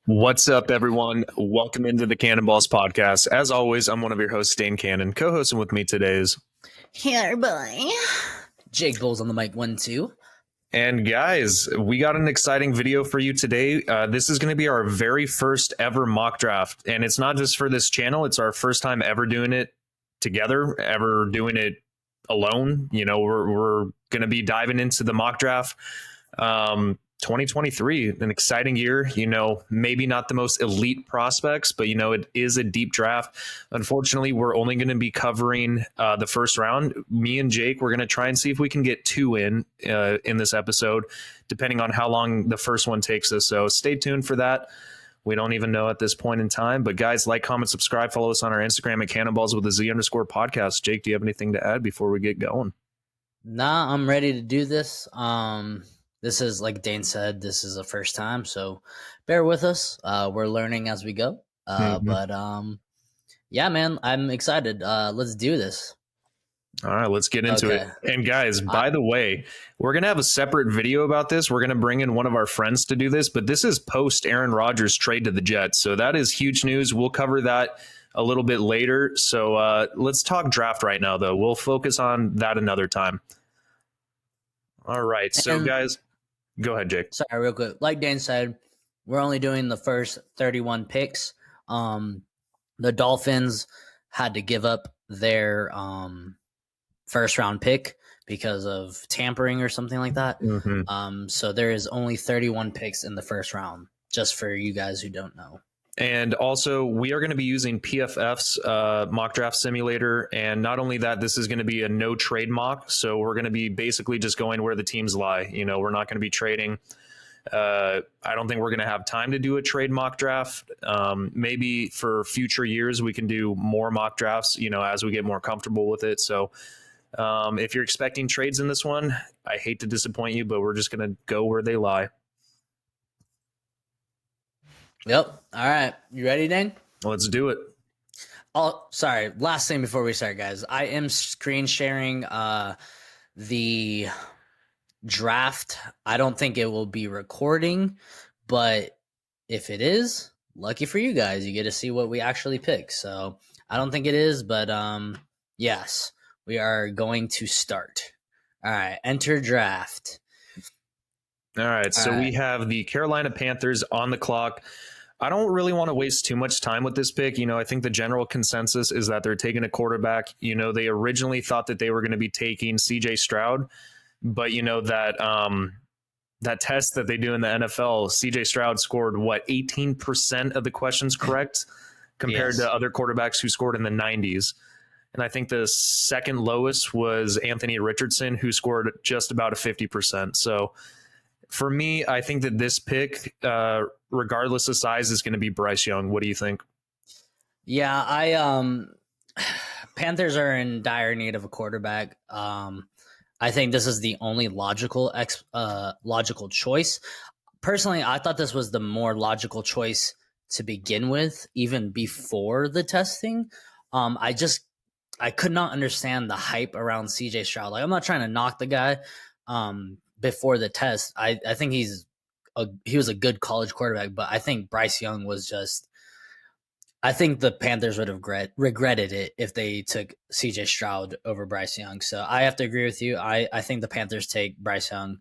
What's up, everyone? Welcome into the Cannonballs podcast. As always, I'm one of your hosts, Dane Cannon. Co-hosting with me today is Here, boy. Jake Bulls on the mic, 1-2. And guys, we got an exciting video for you today. This is going to be our very first ever mock draft, and it's not just for this channel. It's our first time ever doing it together, ever doing it alone. You know, we're going to be diving into the mock draft. 2023, an exciting year. You know, maybe not the most elite prospects, but you know, it is a deep draft. Unfortunately, we're only going to be covering the first round. Me and Jake, we're going to try and see if we can get two in this episode, depending on how long the first one takes us. So stay tuned for that. We don't even know at this point in time. But guys, like, comment, subscribe, follow us on our Instagram at Cannonballs with a Z_podcast. Jake, do you have anything to add before we get going? Nah, I'm ready to do this. This is, like Dane said, this is the first time, so bear with us. We're learning as we go. But yeah, man, I'm excited. Let's do this. All right, let's get into it. And guys, by the way, we're going to have a separate video about this. We're going to bring in one of our friends to do this, but this is post Aaron Rodgers trade to the Jets. So that is huge news. We'll cover that a little bit later. So let's talk draft right now, though. We'll focus on that another time. All right. So guys, go ahead, Jake. Sorry, real quick. Like Dan said, we're only doing the first 31 picks. The Dolphins had to give up their first round pick because of tampering or something like that. So there is only 31 picks in the first round, just for you guys who don't know. And also, we are going to be using PFF's mock draft simulator. And not only that, this is going to be a no trade mock. So we're going to be basically just going where the teams lie. You know, we're not going to be trading. I don't think we're going to have time to do a trade mock draft. Maybe for future years, we can do more mock drafts, you know, as we get more comfortable with it. So if you're expecting trades in this one, I hate to disappoint you, but we're just going to go where they lie. Yep. All right. You ready, Dane? Let's do it. Oh, sorry. Last thing before we start, guys. I am screen sharing the draft. I don't think it will be recording, but if it is, lucky for you guys. You get to see what we actually pick. So I don't think it is, but yes, we are going to start. All right. Enter draft. All right. So we have the Carolina Panthers on the clock. I don't really want to waste too much time with this pick. You know, I think the general consensus is that they're taking a quarterback. You know, they originally thought that they were going to be taking CJ Stroud, but you know that that test that they do in the NFL, CJ Stroud scored 18% of the questions correct compared to other quarterbacks who scored in the 90s. And I think the second lowest was Anthony Richardson, who scored just about a 50%. So for me, I think that this pick, regardless of size, is going to be Bryce Young. What do you think? Yeah, Panthers are in dire need of a quarterback. I think this is the only logical choice. Personally, I thought this was the more logical choice to begin with, even before the testing. I could not understand the hype around CJ Stroud. Like, I'm not trying to knock the guy. Before the test, I think he was a good college quarterback, but I think Bryce Young was just. I think the Panthers would have regretted it if they took CJ Stroud over Bryce Young. So I have to agree with you. I think the Panthers take Bryce Young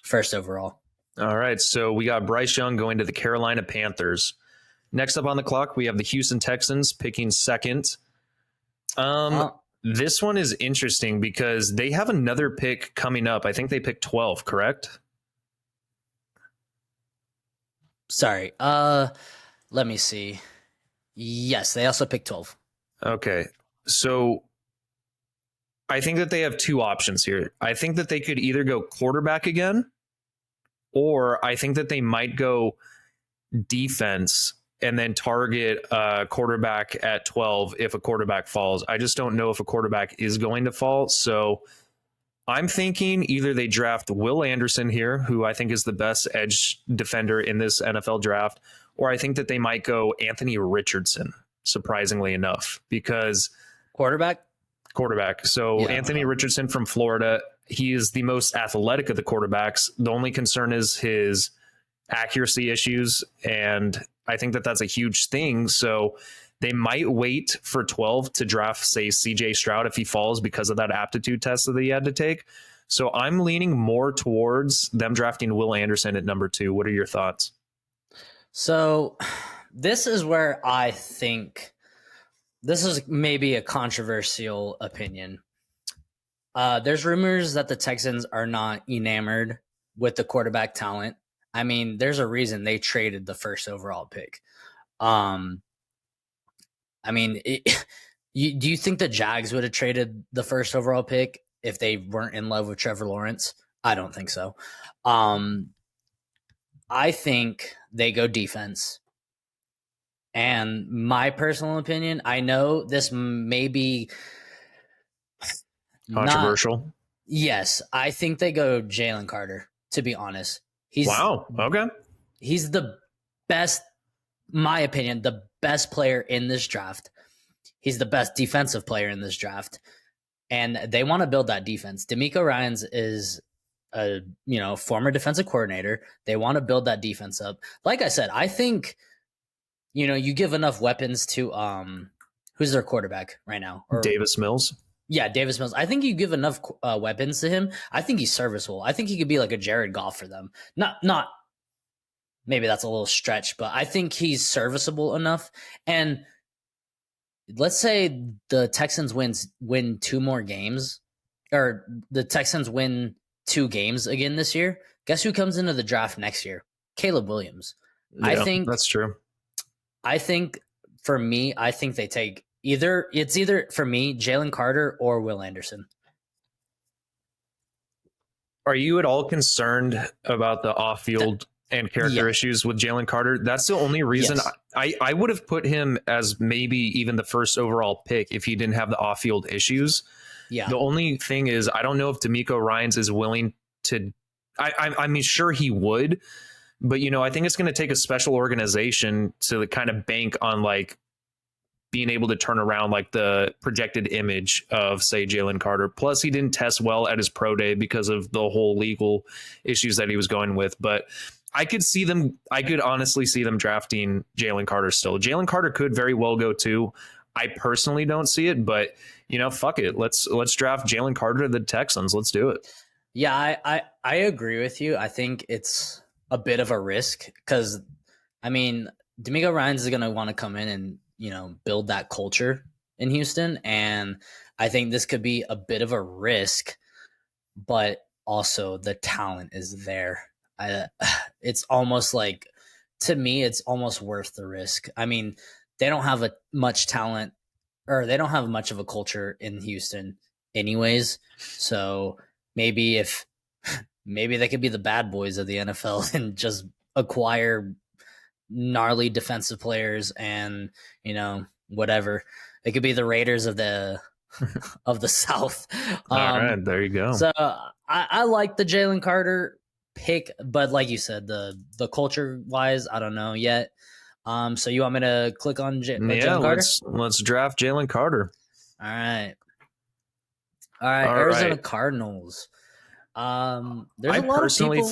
first overall. All right, so we got Bryce Young going to the Carolina Panthers. Next up on the clock, we have the Houston Texans picking second. This one is interesting because they have another pick coming up. I think they picked 12, correct? Sorry. Let me see. Yes, they also picked 12. Okay. So I think that they have two options here. I think that they could either go quarterback again, or I think that they might go defense and then target a quarterback at 12 if a quarterback falls. I just don't know if a quarterback is going to fall. So I'm thinking either they draft Will Anderson here, who I think is the best edge defender in this NFL draft, or I think that they might go Anthony Richardson, surprisingly enough, because quarterback. So yeah. Anthony Richardson from Florida, he is the most athletic of the quarterbacks. The only concern is his accuracy issues, and I think that that's a huge thing. So they might wait for 12 to draft, say, CJ Stroud if he falls because of that aptitude test that he had to take. So I'm leaning more towards them drafting Will Anderson at number 2. What are your thoughts? So this is where I think this is maybe a controversial opinion. There's rumors that the Texans are not enamored with the quarterback talent. I mean, there's a reason they traded the first overall pick. I mean, do you think the Jags would have traded the first overall pick if they weren't in love with Trevor Lawrence? I don't think so. I think they go defense. And my personal opinion, I know this may be controversial. Yes, I think they go Jalen Carter, to be honest. Wow. Okay. He's the best, my opinion, the best player in this draft. He's the best defensive player in this draft. And they want to build that defense. DeMeco Ryans is a former defensive coordinator. They want to build that defense up. Like I said, I think you give enough weapons to who's their quarterback right now? Davis Mills. Yeah, Davis Mills. I think you give enough weapons to him. I think he's serviceable. I think he could be like a Jared Goff for them. Not maybe that's a little stretch, but I think he's serviceable enough. And let's say the Texans win 2 more games, or the Texans win 2 games again this year. Guess who comes into the draft next year? Caleb Williams. Yeah, I think that's true. I think for me, I think they take either for me, Jalen Carter or Will Anderson. Are you at all concerned about the off-field and character issues with Jalen Carter? That's the only reason I would have put him as maybe even the first overall pick if he didn't have the off-field issues. Yeah. The only thing is, I don't know if DeMeco Ryans is willing to. I mean, sure he would, but I think it's going to take a special organization to kind of bank on like being able to turn around like the projected image of, say, Jalen Carter. Plus, he didn't test well at his pro day because of the whole legal issues that he was going with. But I could honestly see them drafting Jalen Carter still. Jalen Carter could very well go too. I personally don't see it, but fuck it. Let's draft Jalen Carter to the Texans. Let's do it. Yeah, I agree with you. I think it's a bit of a risk because, I mean, DeMeco Ryans is going to want to come in and, build that culture in Houston. And I think this could be a bit of a risk, but also the talent is there. It's almost like, to me, it's almost worth the risk. I mean, they don't have much talent, or they don't have much of a culture in Houston anyways. So maybe they could be the bad boys of the NFL and just acquire gnarly defensive players and, whatever. It could be the Raiders of the of the South. All right, there you go. So I like the Jalen Carter pick, but like you said, the culture wise, I don't know yet. So you want me to click on Jalen Carter? Let's draft Jalen Carter. All right. Arizona Cardinals. There's a lot of people.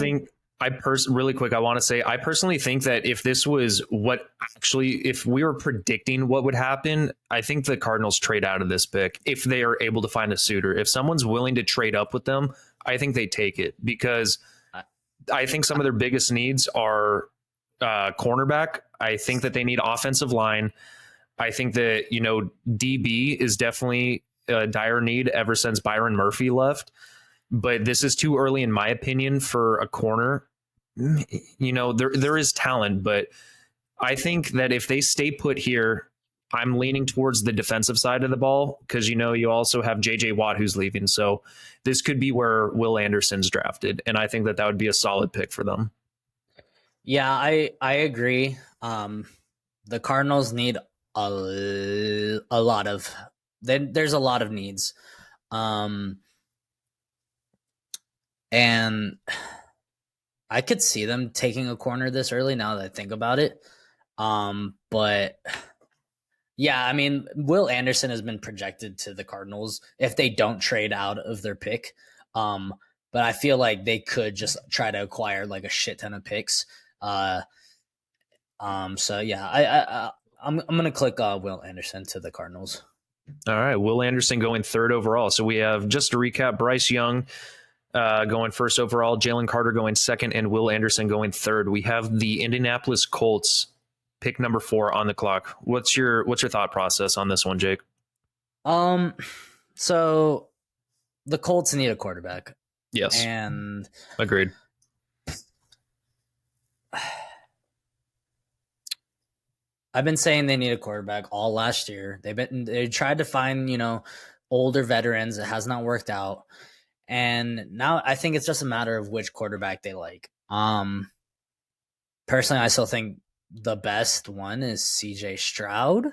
Really quick, I want to say, I personally think that if this was if we were predicting what would happen, I think the Cardinals trade out of this pick if they are able to find a suitor. If someone's willing to trade up with them, I think they take it, because I think some of their biggest needs are cornerback. I think that they need offensive line. I think that, DB is definitely a dire need ever since Byron Murphy left. But this is too early, in my opinion, for a corner. There is talent, but I think that if they stay put here, I'm leaning towards the defensive side of the ball, because, you also have JJ Watt who's leaving. So this could be where Will Anderson's drafted. And I think that would be a solid pick for them. Yeah, I agree. The Cardinals need a lot of, there's a lot of needs. And I could see them taking a corner this early now that I think about it. But yeah, I mean, Will Anderson has been projected to the Cardinals if they don't trade out of their pick. But I feel like they could just try to acquire like a shit ton of picks. Uh, so yeah, I'm gonna click Will Anderson to the Cardinals. All right, Will Anderson going third overall. So we have, just to recap, Bryce Young going first overall, Jalen Carter going second, and Will Anderson going third. We have the Indianapolis Colts pick number 4 on the clock. What's your thought process on this one, Jake? So the Colts need a quarterback. Yes, and agreed. I've been saying they need a quarterback all last year. They tried to find, older veterans. It has not worked out. And now I think it's just a matter of which quarterback they like. Personally, I still think the best one is CJ Stroud.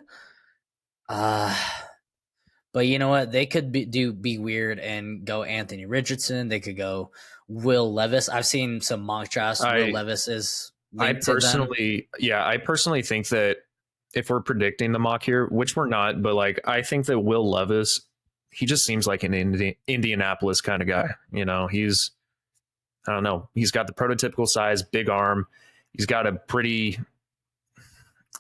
But you know what? They could be weird and go Anthony Richardson. They could go Will Levis. I've seen some mock drafts. Will Levis is linked to them. I personally think that if we're predicting the mock here, which we're not, but like I think that Will Levis, he just seems like an Indianapolis kind of guy. He's, I don't know, he's got the prototypical size, big arm. He's got a pretty,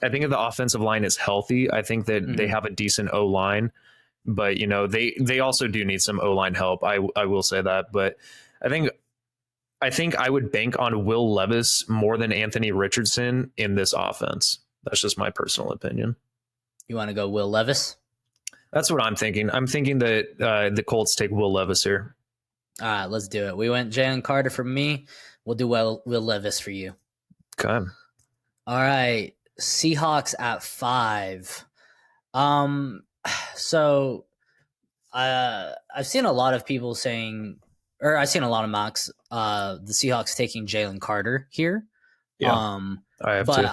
I think if the offensive line is healthy, I think that they have a decent O line, but they also do need some O line help. I will say that, but I think I would bank on Will Levis more than Anthony Richardson in this offense. That's just my personal opinion. You want to go Will Levis? That's what I'm thinking. I'm thinking that the Colts take Will Levis here. All right, let's do it. We went Jalen Carter for me. We'll do Will Levis for you. Okay. All right. Seahawks at 5. So I've seen a lot of people saying, or I've seen a lot of mocks, the Seahawks taking Jalen Carter here. Yeah, I have but too.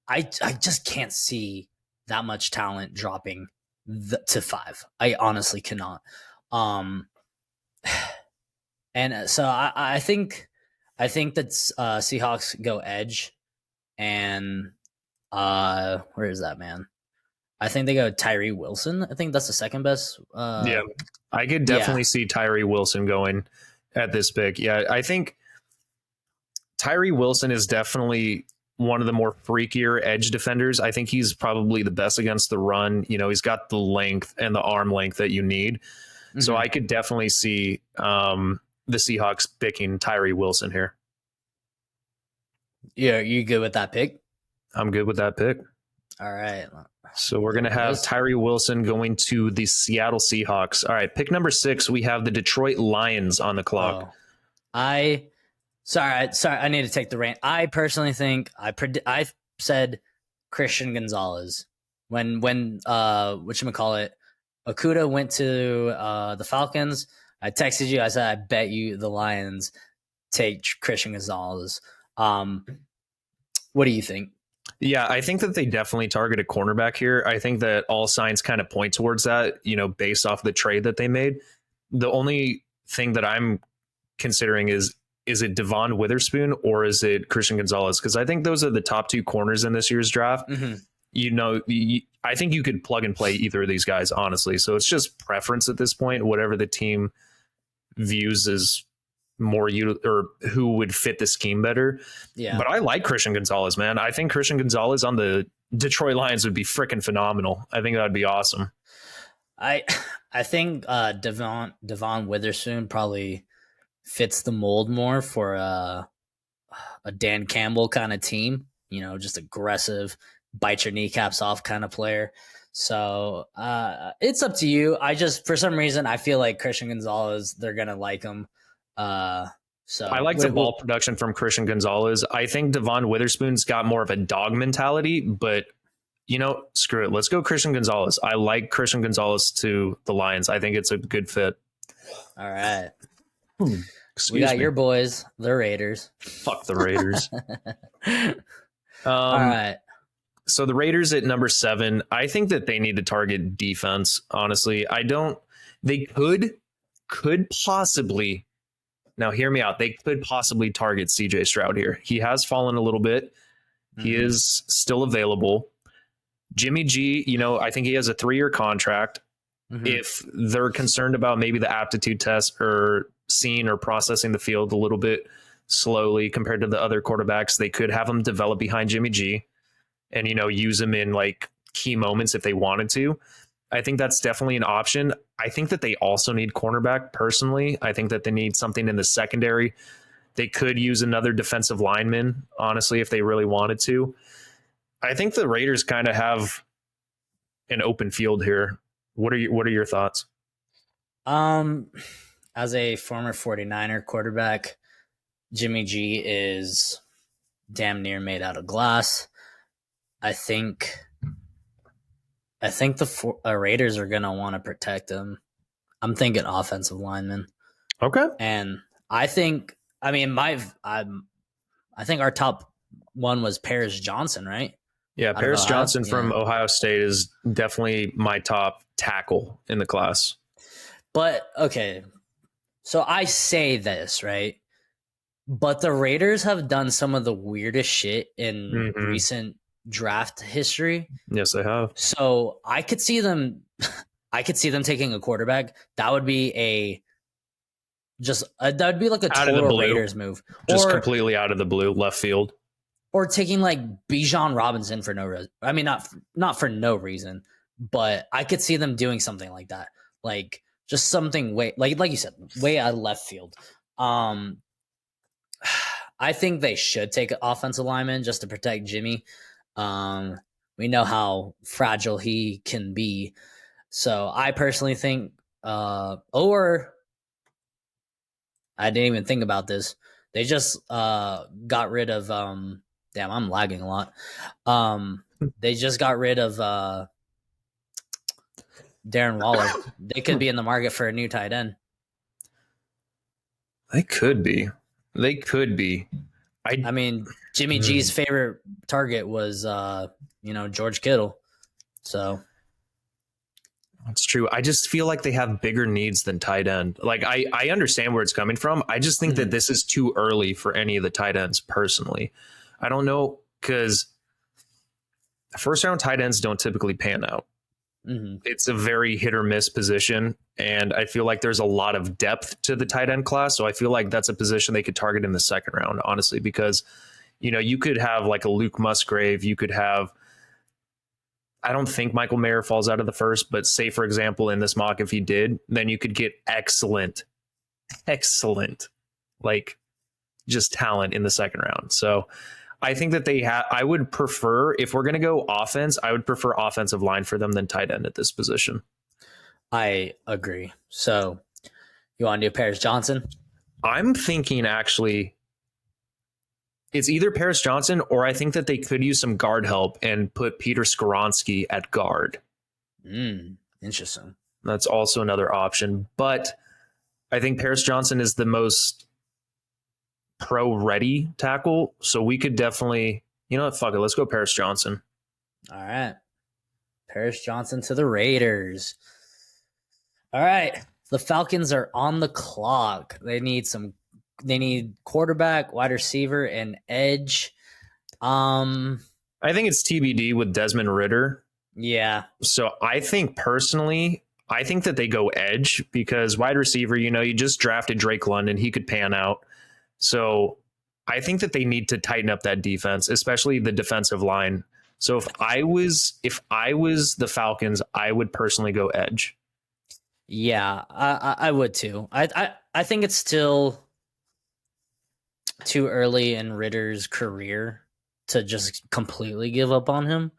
I just can't see that much talent dropping to 5. I honestly cannot. And so I think that Seahawks go edge, and where is that man? I think they go Tyree Wilson. I think that's the second best. Yeah, I could definitely see Tyree Wilson going at this pick. Yeah, I think Tyree Wilson is definitely one of the more freakier edge defenders. I think he's probably the best against the run. He's got the length and the arm length that you need. Mm-hmm. So I could definitely see the Seahawks picking Tyree Wilson here. Yeah, you good with that pick? I'm good with that pick. All right. So we're going to have Tyree Wilson going to the Seattle Seahawks. All right, pick number 6, we have the Detroit Lions on the clock. Sorry, I need to take the reign. I personally think I said Christian Gonzalez when whatchamacallit, Okudah went to the Falcons. I texted you. I said I bet you the Lions take Christian Gonzalez. What do you think? Yeah, I think that they definitely target a cornerback here. I think that all signs kind of point towards that, based off the trade that they made. The only thing that I'm considering is it Devon Witherspoon or is it Christian Gonzalez? Because I think those are the top 2 corners in this year's draft. Mm-hmm. I think you could plug and play either of these guys, honestly. So it's just preference at this point, whatever the team views as more or who would fit the scheme better. Yeah. But I like Christian Gonzalez, man. I think Christian Gonzalez on the Detroit Lions would be freaking phenomenal. I think that would be awesome. I think Devon Witherspoon probably fits the mold more for a Dan Campbell kind of team, just aggressive, bite your kneecaps off kind of player. So it's up to you. For some reason, I feel like Christian Gonzalez, they're going to like him. So I like the ball production from Christian Gonzalez. I think Devon Witherspoon's got more of a dog mentality, but screw it. Let's go Christian Gonzalez. I like Christian Gonzalez to the Lions. I think it's a good fit. All right. We got your boys, the Raiders. Fuck the Raiders. All right. So the Raiders at number 7, I think that they need to target defense. Honestly, they could possibly, now hear me out. They could possibly target CJ Stroud here. He has fallen a little bit. Mm-hmm. He is still available. Jimmy G, I think he has a 3-year contract. Mm-hmm. If they're concerned about maybe the aptitude test or seeing or processing the field a little bit slowly compared to the other quarterbacks. They could have him develop behind Jimmy G and, use him in like key moments if they wanted to. I think that's definitely an option. I think that they also need cornerback personally. I think that they need something in the secondary. They could use another defensive lineman, honestly, if they really wanted to. I think the Raiders kind of have an open field here. What are your thoughts? As a former 49er quarterback, Jimmy G is damn near made out of glass. I think the Raiders are gonna want to protect him. I'm thinking offensive lineman. Okay. And I think I think our top one was Paris Johnson, right? Yeah, Paris Johnson from Ohio State is definitely my top tackle in the class. But okay, so I say this, right? But the Raiders have done some of the weirdest shit in recent draft history. Yes, they have. So I could see them taking a quarterback. That would be that would be like a total Raiders move. Just completely out of the blue, left field. Or taking like Bijan Robinson for no reason. I mean, not for no reason, but I could see them doing something like that. Like just something way like you said, way out of left field. I think they should take an offensive lineman just to protect Jimmy. We know how fragile he can be. So I personally think, or I didn't even think about this. They just got rid of damn, I'm lagging a lot. They just got rid of Darren Waller. They could be in the market for a new tight end. They could be. I mean, Jimmy G's favorite target was George Kittle. So that's true. I just feel like they have bigger needs than tight end. Like I understand where it's coming from. I just think that this is too early for any of the tight ends personally. I don't know, because first round tight ends don't typically pan out. It's a very hit or miss position. And I feel like there's a lot of depth to the tight end class. So I feel like that's a position they could target in the second round, honestly, because, you could have like a Luke Musgrave. You could have, I don't think Michael Mayer falls out of the first, but say, for example, in this mock, if he did, then you could get excellent, like just talent in the second round. So I think that I would prefer, if we're going to go offense, I would prefer offensive line for them than tight end at this position. I agree. So you want to do Paris Johnson? I'm thinking actually it's either Paris Johnson, or I think that they could use some guard help and put Peter Skoronski at guard. Interesting. That's also another option. But I think Paris Johnson is the most pro-ready tackle, so we could definitely, fuck it, let's go Paris Johnson. All right. Paris Johnson to the Raiders. All right. The Falcons are on the clock. They need quarterback, wide receiver, and edge. I think it's TBD with Desmond Ridder. Yeah. So I think personally, that they go edge, because wide receiver, you just drafted Drake London. He could pan out. So I think that they need to tighten up that defense, especially the defensive line. So if I was the Falcons, I would personally go edge. Yeah, I would too. I think it's still too early in Ridder's career to just completely give up on him.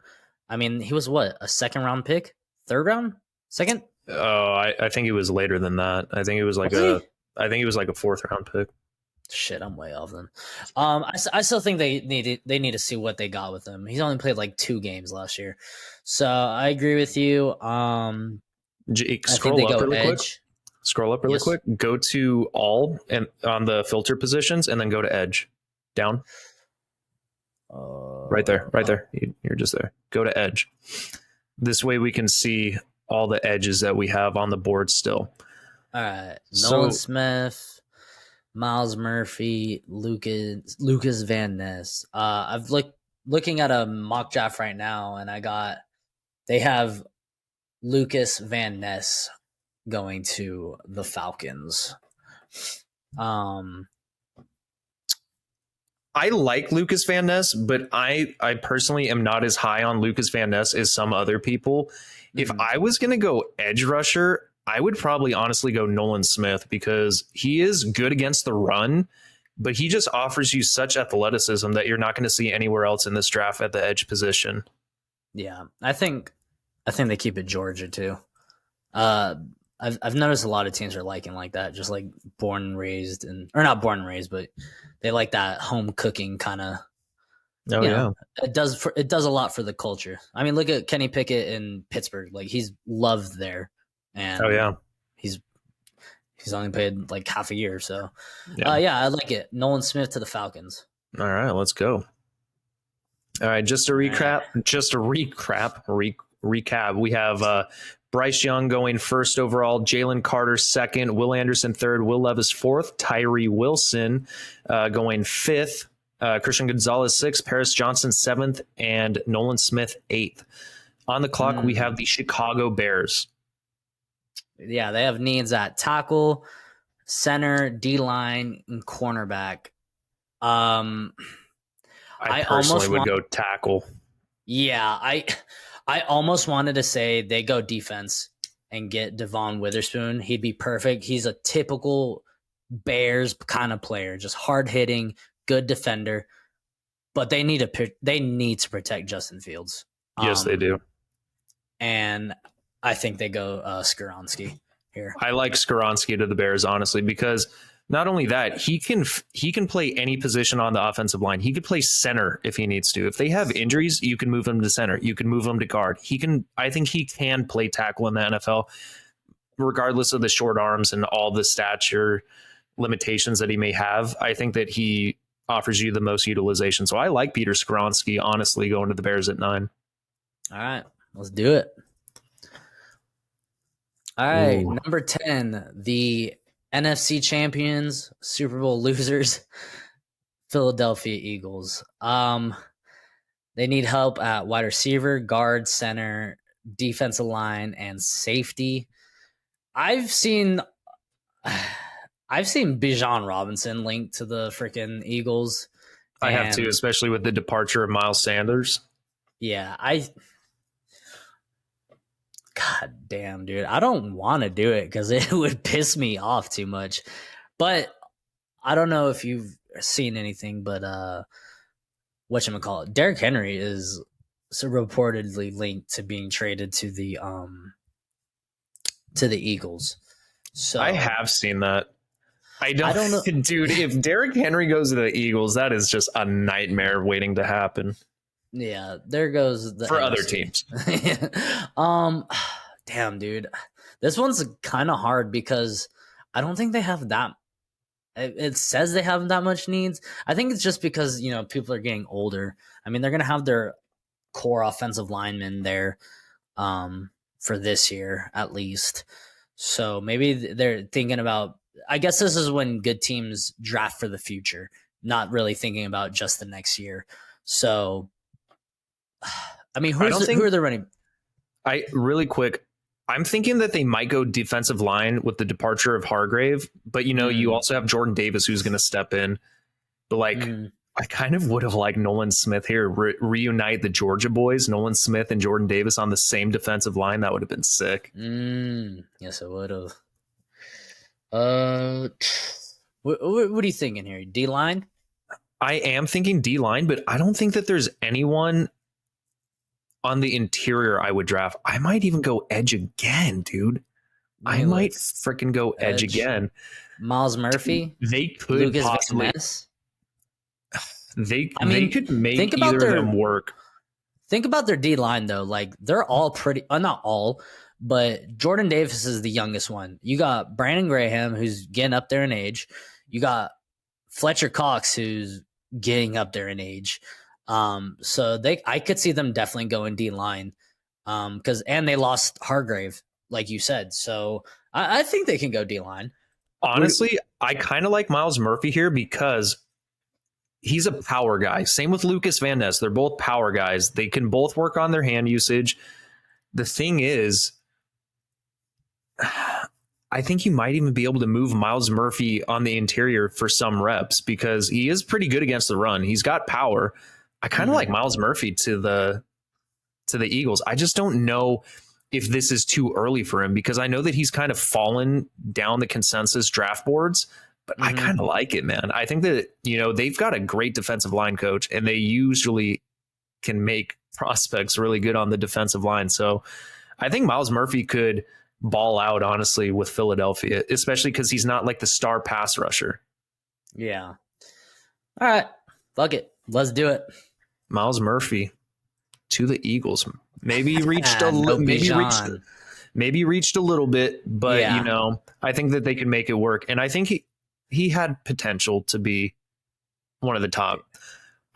I mean, he was what, a second round pick? Third round? Second? Oh, I think he was later than that. I think it was like a fourth round pick. Shit, I'm way off them. I still think they need to see what they got with him. He's only played like 2 games last year, so I agree with you. Scroll up really quick. Go to all and on the filter positions, and then go to edge. Down. Right there. You're just there. Go to edge. This way we can see all the edges that we have on the board still. All right. Nolan Smith, Miles Murphy, Lucas Van Ness. I've looking at a mock draft right now, and they have Lucas Van Ness going to the Falcons. I like Lucas Van Ness, but I personally am not as high on Lucas Van Ness as some other people. If I was going to go edge rusher, I would probably honestly go Nolan Smith because he is good against the run, but he just offers you such athleticism that you're not going to see anywhere else in this draft at the edge position. Yeah, I think they keep it Georgia too. I've noticed a lot of teams are liking like that, just like born and raised, or not born and raised, but they like that home cooking kind of. Oh yeah, it does a lot for the culture. I mean, look at Kenny Pickett in Pittsburgh; like he's loved there, and oh yeah, he's only paid like half a year, so yeah. I like it. Nolan Smith to the Falcons. All right, let's go. All right, just to recap, we have Bryce Young going first overall, Jalen Carter second, Will Anderson third, Will Levis fourth, Tyree Wilson going fifth, Christian Gonzalez sixth, Paris Johnson seventh, and Nolan Smith eighth. On the clock, we have the Chicago Bears. Yeah, they have needs at tackle, center, D-line, and cornerback. I personally would go tackle. Yeah, I almost wanted to say they go defense and get Devon Witherspoon. He'd be perfect. He's a typical Bears kind of player, just hard hitting, good defender. But they need to protect Justin Fields. Yes, they do. And I think they go Skoronski here. I like Skoronski to the Bears, honestly, because not only that, he can play any position on the offensive line. He could play center if he needs to. If they have injuries, you can move him to center. You can move him to guard. I think he can play tackle in the NFL, regardless of the short arms and all the stature limitations that he may have. I think that he offers you the most utilization. So I like Peter Skoronski, honestly, going to the Bears at 9. All right, let's do it. All right, number 10, the NFC champions, Super Bowl losers, Philadelphia Eagles. They need help at wide receiver, guard, center, defensive line, and safety. I've seen Bijan Robinson linked to the freaking Eagles. I have too, especially with the departure of Miles Sanders. Yeah, God damn, dude. I don't want to do it because it would piss me off too much. But I don't know if you've seen anything, but whatchamacallit, Derrick Henry is reportedly linked to being traded to the Eagles. So I have seen that. I don't know. Dude, if Derrick Henry goes to the Eagles, that is just a nightmare waiting to happen. Yeah, there goes the for other teams. Damn, dude, this one's kind of hard because I don't think they have that. It says they have that much needs. I think it's just because people are getting older. I mean, they're gonna have their core offensive linemen there for this year at least. So maybe they're thinking about. I guess this is when good teams draft for the future, not really thinking about just the next year. So. I mean, who are they running? Really quick, I'm thinking that they might go defensive line with the departure of Hargrave, but you also have Jordan Davis who's going to step in. But I kind of would have liked Nolan Smith here, reunite the Georgia boys, Nolan Smith and Jordan Davis on the same defensive line. That would have been sick. Yes, it would have. What are you thinking here? D line? I am thinking D line, but I don't think that there's anyone on the interior I would draft. I might even go edge again, dude. I might freaking go edge again. Miles Murphy? They could Lucas possibly. Van Ness? They could make either of them work. Think about their D line though. Like they're all pretty, not all, but Jordan Davis is the youngest one. You got Brandon Graham, who's getting up there in age. You got Fletcher Cox, who's getting up there in age. So I could see them definitely going D line, and they lost Hargrave, like you said. So I think they can go D line. Honestly, I kind of like Miles Murphy here because he's a power guy. Same with Lucas Van Ness. They're both power guys. They can both work on their hand usage. The thing is, I think you might even be able to move Miles Murphy on the interior for some reps because he is pretty good against the run. He's got power. I kind of like Miles Murphy to the Eagles. I just don't know if this is too early for him because I know that he's kind of fallen down the consensus draft boards, but I kind of like it, man. I think that, they've got a great defensive line coach and they usually can make prospects really good on the defensive line. So I think Miles Murphy could ball out, honestly, with Philadelphia, especially because he's not like the star pass rusher. Yeah. All right. Fuck it. Let's do it. Miles Murphy to the Eagles. Maybe reached a maybe reached a little bit, but I think that they can make it work. And I think he had potential to be one of the top.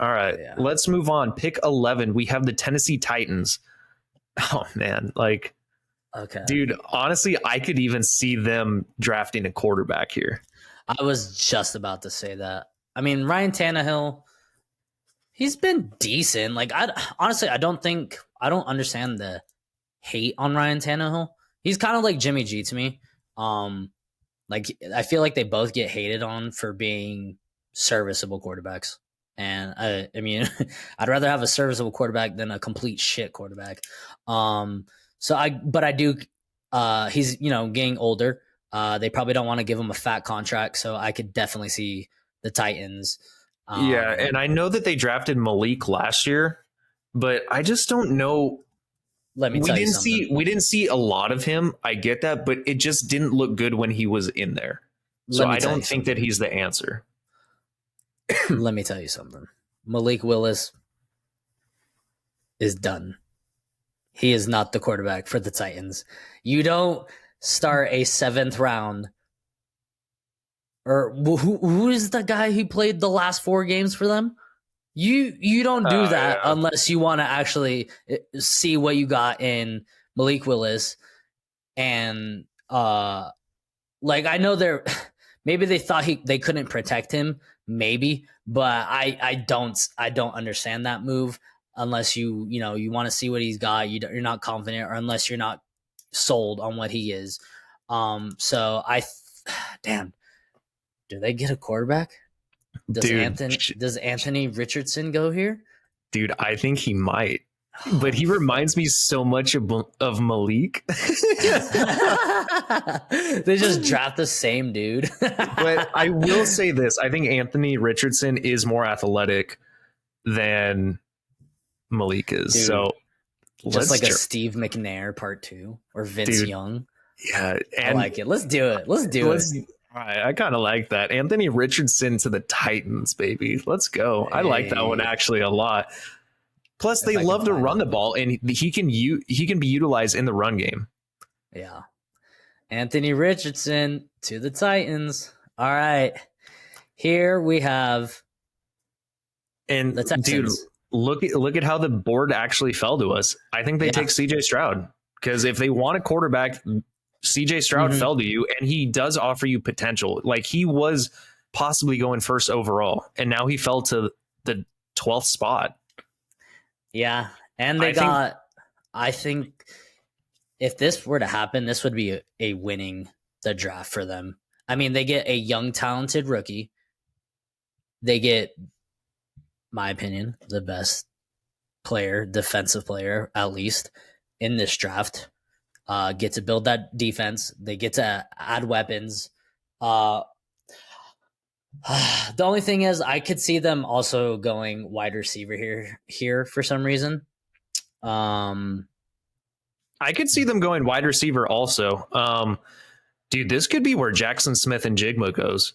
All right, let's move on. Pick 11. We have the Tennessee Titans. Oh man, dude, honestly, I could even see them drafting a quarterback here. I was just about to say that. I mean, Ryan Tannehill, he's been decent. Honestly, I don't understand the hate on Ryan Tannehill. He's kind of like Jimmy G to me. I feel like they both get hated on for being serviceable quarterbacks. And I mean, I'd rather have a serviceable quarterback than a complete shit quarterback. But I do. He's getting older. They probably don't want to give him a fat contract, so I could definitely see the Titans. And I know that they drafted Malik last year, but I just don't know. Let me tell you something. We didn't see a lot of him. I get that, but it just didn't look good when he was in there. So I don't think that he's the answer. Let me tell you something. Malik Willis is done. He is not the quarterback for the Titans. You don't start a 7th round. Or who is the guy who played the last 4 games for them? You don't do that unless you want to actually see what you got in Malik Willis. And I know maybe they thought they couldn't protect him, maybe, but I don't understand that move unless you want to see what he's got. You're not confident, or unless you're not sold on what he is. Damn. Do they get a quarterback? Does Anthony Richardson go here? Dude, I think he might. But he reminds me so much of Malik. They just draft the same dude. But I will say this. I think Anthony Richardson is more athletic than Malik is. Dude, so just like a Steve McNair part 2 or Vince Young. Yeah. I like it. Let's do it. All right, I kind of like that. Anthony Richardson to the Titans, baby. Let's go. Hey. I like that one actually a lot. Plus, they love to run the ball, and he can be utilized in the run game. Yeah. Anthony Richardson to the Titans. All right. Here we have the Texans. Dude, look at how the board actually fell to us. I think they take CJ Stroud because if they want a quarterback, CJ Stroud fell to you, and he does offer you potential. Like, he was possibly going first overall, and now he fell to the 12th spot. Yeah, and I think if this were to happen, this would be a winning the draft for them. I mean, they get a young, talented rookie. They get, my opinion, the best player, defensive player, at least, in this draft. Get to build that defense. They get to add weapons. The only thing is, I could see them also going wide receiver here for some reason. I could see them going wide receiver also. Dude, this could be where Jackson Smith-Njigba goes.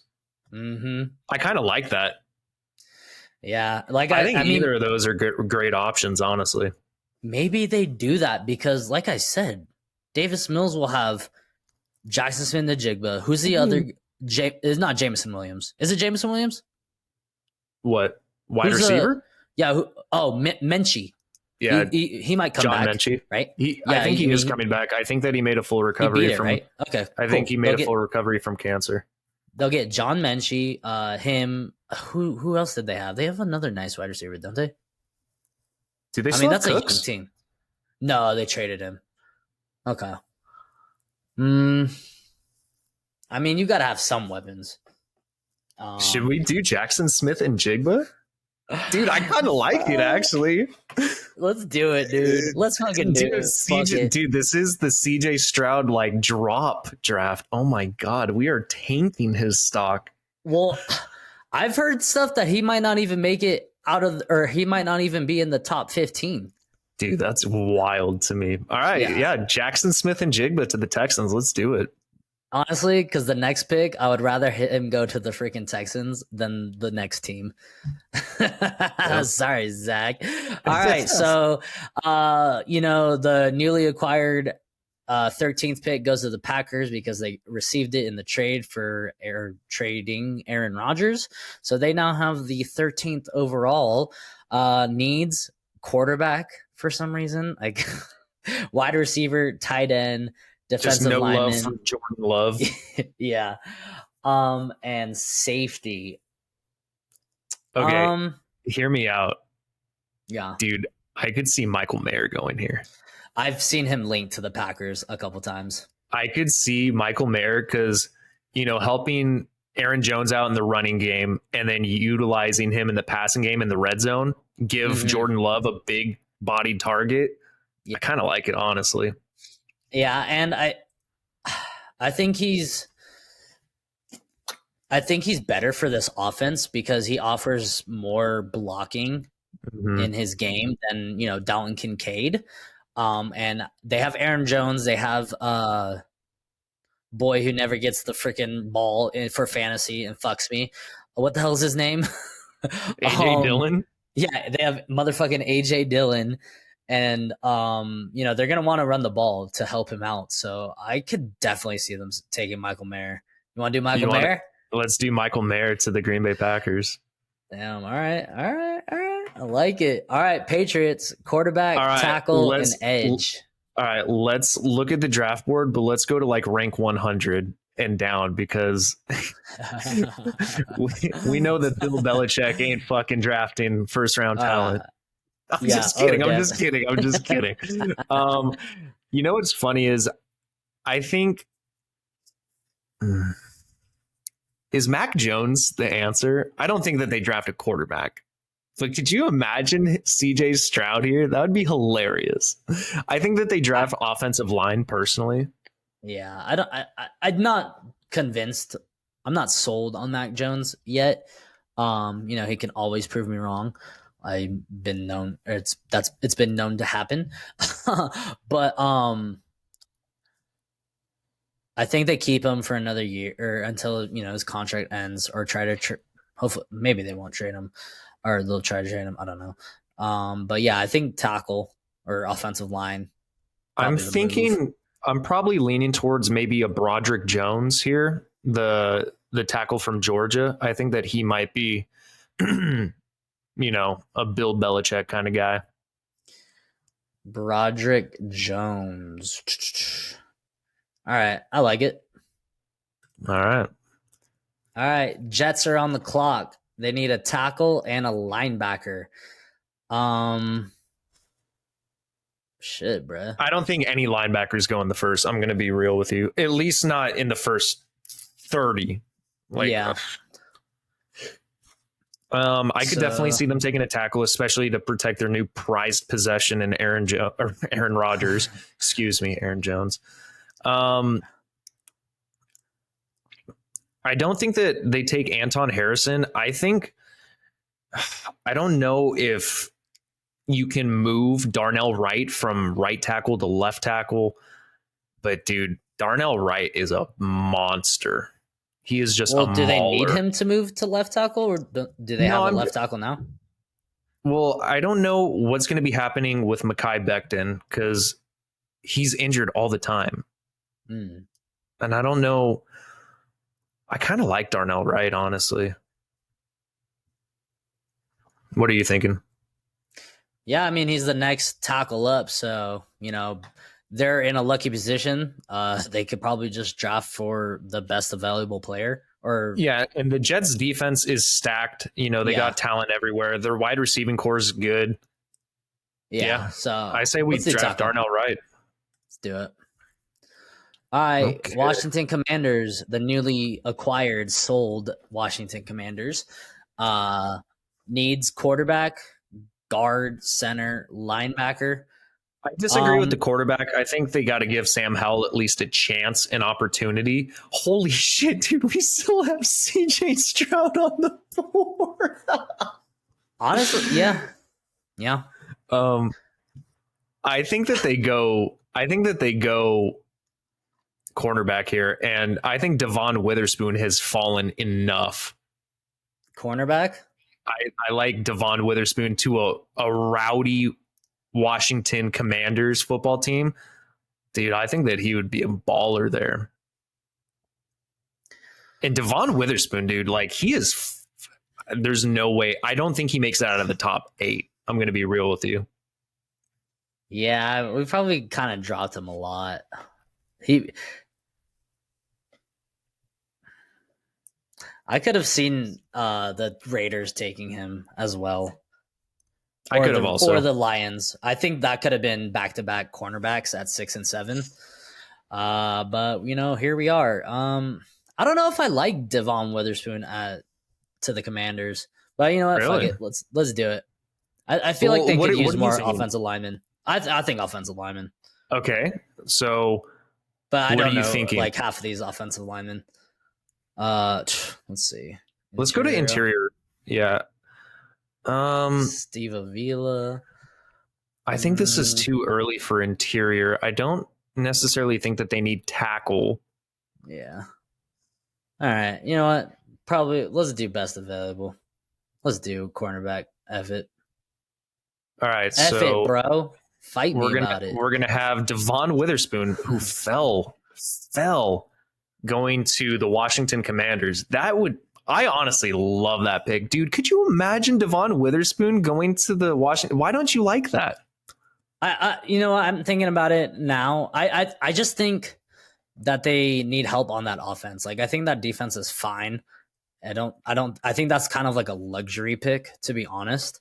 I kind of like that. Yeah, I think either of those are great options, honestly. Maybe they do that because, like I said, Davis Mills will have Jackson Smith-Njigba. Who's the other? It's not Jameson Williams. Is it Jameson Williams? What? Wide receiver? Menchie. Yeah, he might come back. John Menchie, right? I think he is coming back. I think that he made a full recovery from. Right? Okay, I think he made a full recovery from cancer. They'll get John Menchie. Him. Who else did they have? They have another nice wide receiver, don't they? Do they? That's Cooks? A young team. No, they traded him. Okay. I mean, you got to have some weapons. Should we do Jackson Smith and Jigba? Dude, I kind of like it actually. Let's do it, dude. Let's fucking do it. CJ, dude, this is the CJ Stroud like drop draft. Oh my god, we are tanking his stock. Well, I've heard stuff that he might not even make it out of, or he might not even be in the top 15. Dude, that's wild to me. All right, yeah, Jackson Smith and Jigba to the Texans. Let's do it. Honestly, because the next pick, I would rather hit him go to the freaking Texans than the next team. Sorry, Zach. All right, so the newly acquired 13th pick goes to the Packers because they received it in the trade for trading Aaron Rodgers. So they now have the 13th overall. Needs quarterback for some reason, like wide receiver, tight end, defensive just no lineman. love for Jordan Love. Yeah. And safety. Okay. Hear me out. Yeah. Dude, I could see Michael Mayer going here. I've seen him linked to the Packers a couple times. I could see Michael Mayer because, helping Aaron Jones out in the running game and then utilizing him in the passing game in the red zone, give Jordan Love a big bodied target. Yeah. I kind of like it, honestly. Yeah, and I think he's better for this offense because he offers more blocking in his game than Dalton Kincaid. And they have Aaron Jones. They have boy who never gets the freaking ball for fantasy and fucks me. What the hell is his name? AJ Dillon. Yeah, they have motherfucking AJ Dillon. And, they're going to want to run the ball to help him out. So I could definitely see them taking Michael Mayer. You want to do Michael Mayer? Let's do Michael Mayer to the Green Bay Packers. Damn. All right. I like it. All right. Patriots, quarterback, tackle, and edge. All right. Let's look at the draft board, but let's go to like rank 100 and down because we know that Bill Belichick ain't fucking drafting first round talent. I'm just kidding. I'm just kidding. What's funny is I think is Mac Jones the answer? I don't think that they draft a quarterback. Like, could you imagine CJ Stroud here? That would be hilarious. I think that they draft offensive line personally. Yeah, I'm not convinced. I'm not sold on Mac Jones yet. He can always prove me wrong. I've been known, or it's been known to happen, but I think they keep him for another year or until his contract ends, or try to hopefully maybe they won't trade him, or they'll try to trade him. I don't know. But yeah, I think tackle or offensive line. I'm thinking I'm probably leaning towards maybe a Broderick Jones here, the tackle from Georgia. I think that he might be. A Bill Belichick kind of guy. Broderick Jones. All right. I like it. All right. Jets are on the clock. They need a tackle and a linebacker. Shit, bro. I don't think any linebackers go in the first. I'm going to be real with you. At least not in the first 30. Yeah. I could definitely see them taking a tackle, especially to protect their new prized possession in Aaron Rodgers. Excuse me, Aaron Jones. I don't think that they take Anton Harrison. I don't know if you can move Darnell Wright from right tackle to left tackle, but dude, Darnell Wright is a monster. He is just do they need him to move to left tackle, or do they have a left tackle now? Well, I don't know what's going to be happening with Mekhi Becton because he's injured all the time. And I don't know. I kind of like Darnell Wright, honestly. What are you thinking? Yeah, I mean, he's the next tackle up, so, they're in a lucky position. They could probably just draft for the best available player. And the Jets defense is stacked. They got talent everywhere. Their wide receiving core is good. Yeah. So I say we draft Darnell Wright. Let's do it. All right, Okay. Washington Commanders, the newly acquired, sold Washington Commanders, needs quarterback, guard, center, linebacker. I disagree with the quarterback. I think they got to give Sam Howell at least a chance, an opportunity. Holy shit, dude! We still have CJ Stroud on the board. Honestly, yeah. I think that they go. I think that they go cornerback here, and I think Devon Witherspoon has fallen enough. Cornerback. I like Devon Witherspoon to a rowdy Washington Commanders football team. Dude, I think that he would be a baller there. And Devon Witherspoon, dude, like he is. There's no way. I don't think he makes that out of the top 8. I'm going to be real with you. Yeah, we probably kind of dropped him a lot. I could have seen the Raiders taking him as well. I could have also. Or the Lions. I think that could have been back-to-back cornerbacks at 6 and 7. But, here we are. I don't know if I like Devon Witherspoon to the Commanders. But you know what? Really? Fuck it. Let's do it. I feel like they could use more offensive linemen. I think offensive linemen. Okay. So, but I don't know thinking? Like half of these offensive linemen. Let's see. Let's go to interior. Yeah. Steve Avila. I think this is too early for interior. I don't necessarily think that they need tackle. Yeah. All right. You know what? Probably let's do best available. Let's do cornerback. F it. All right. F it, bro. Fight me about it. We're gonna have Devon Witherspoon, who fell going to the Washington Commanders. I honestly love that pick, dude. Could you imagine Devon Witherspoon going to the Washington? Why don't you like that? I'm thinking about it now. I just think that they need help on that offense. Like I think that defense is fine. I think that's kind of like a luxury pick, to be honest.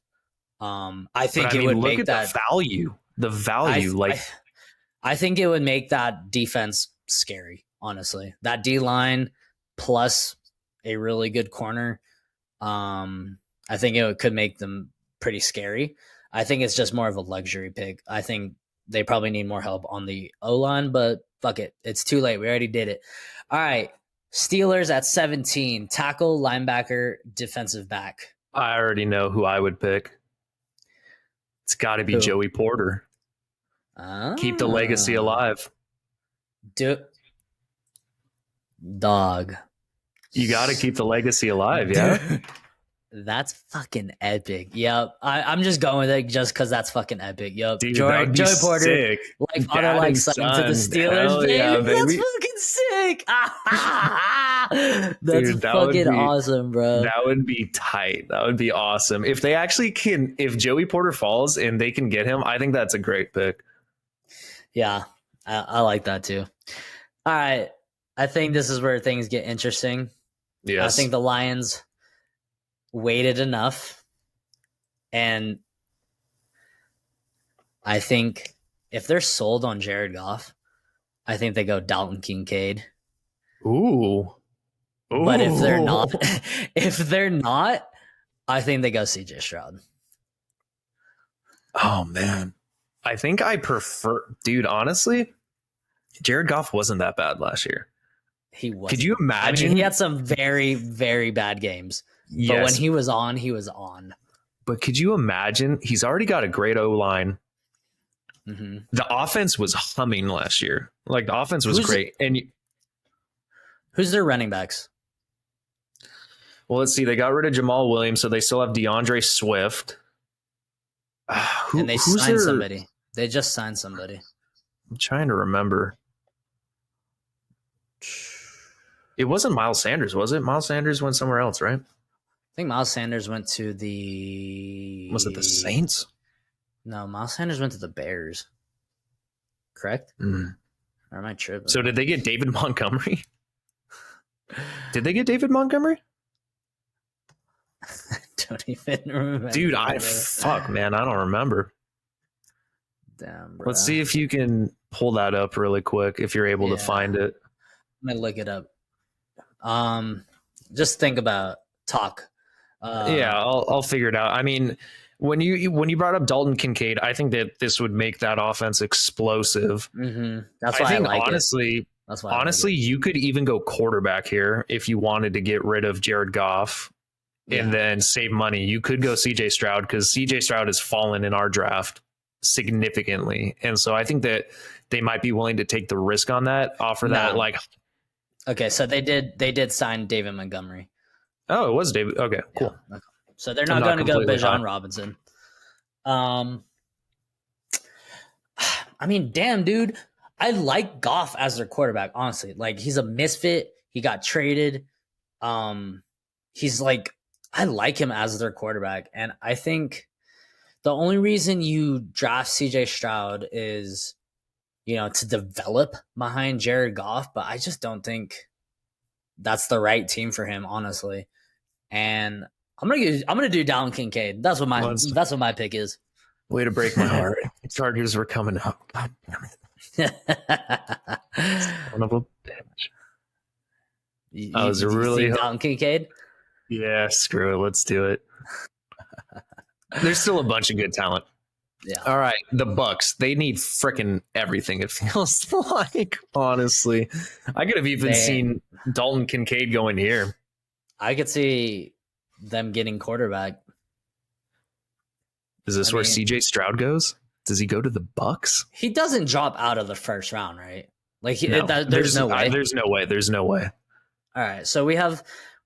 I think it would make that the value. I think it would make that defense scary. Honestly, that D line plus a really good corner. I think it could make them pretty scary. I think it's just more of a luxury pick. I think they probably need more help on the O-line, but fuck it. It's too late. We already did it. All right. Steelers at 17, tackle, linebacker, defensive back. I already know who I would pick. It's got to be Joey Porter. Keep the legacy alive. Dog. You got to keep the legacy alive, yeah? That's fucking epic. Yep. I'm just going with it just because that's fucking epic. Yep. Dude, Joey Porter. Sick. Life on our like signing to the Steelers, baby. Yeah, baby. That's fucking sick. That's dude, fucking awesome, bro. That would be tight. That would be awesome. If they actually can, if Joey Porter falls and they can get him, I think that's a great pick. Yeah, I like that too. All right. I think this is where things get interesting. Yes. I think the Lions waited enough. And I think if they're sold on Jared Goff, I think they go Dalton Kincaid. Ooh. But if they're not, I think they go CJ Stroud. Oh man. I think I prefer, dude, honestly, Jared Goff wasn't that bad last year. He was. Could you imagine? I mean, he had some very, very bad games. Yes. But when he was on, he was on. But could you imagine? He's already got a great O-line. Mm-hmm. The offense was humming last year. Like, the offense was great. And who's their running backs? Well, let's see. They got rid of Jamal Williams, so they still have DeAndre Swift. And they signed somebody. They just signed somebody. I'm trying to remember. It wasn't Miles Sanders, was it? Miles Sanders went somewhere else, right? I think Miles Sanders went to the... Was it the Saints? No, Miles Sanders went to the Bears. Correct? Mm. Or am I tripping? So did they get David Montgomery? Did they get David Montgomery? I don't even remember. Dude, fuck, man. I don't remember. Damn, bro. Let's see if you can pull that up really quick if you're able to find it. I'm gonna look it up. Just think about talk. Yeah, I'll figure it out. I mean, when you brought up Dalton Kincaid, I think that this would make that offense explosive. That's why I think like honestly, it. That's why honestly, you could even go quarterback here if you wanted to get rid of Jared Goff and then save money. You could go CJ Stroud because CJ Stroud has fallen in our draft significantly, and so I think that they might be willing to take the risk on that, offer that like. Okay, so they did sign David Montgomery. Oh, it was David. Okay, cool. Yeah. So they're not going to go Bijan Robinson. I mean, damn, dude. I like Goff as their quarterback, honestly. Like, he's a misfit. He got traded. He's like, I like him as their quarterback. And I think the only reason you draft CJ Stroud is, to develop behind Jared Goff. But I just don't think that's the right team for him, honestly. And I'm gonna do Dalton Kincaid. That's what my pick is. Way to break my heart. Chargers were coming up. God damn it. Son of a bitch. I was really Dalton Kincaid. Yeah, screw it. Let's do it. There's still a bunch of good talent. Yeah. All right, the Bucks. They need freaking everything. It feels like, honestly, I could have even seen Dalton Kincaid going here. I could see them getting quarterback. Is this where CJ Stroud goes? Does he go to the Bucks? He doesn't drop out of the first round, right? Like, there's no way. There's no way. There's no way. All right, so we got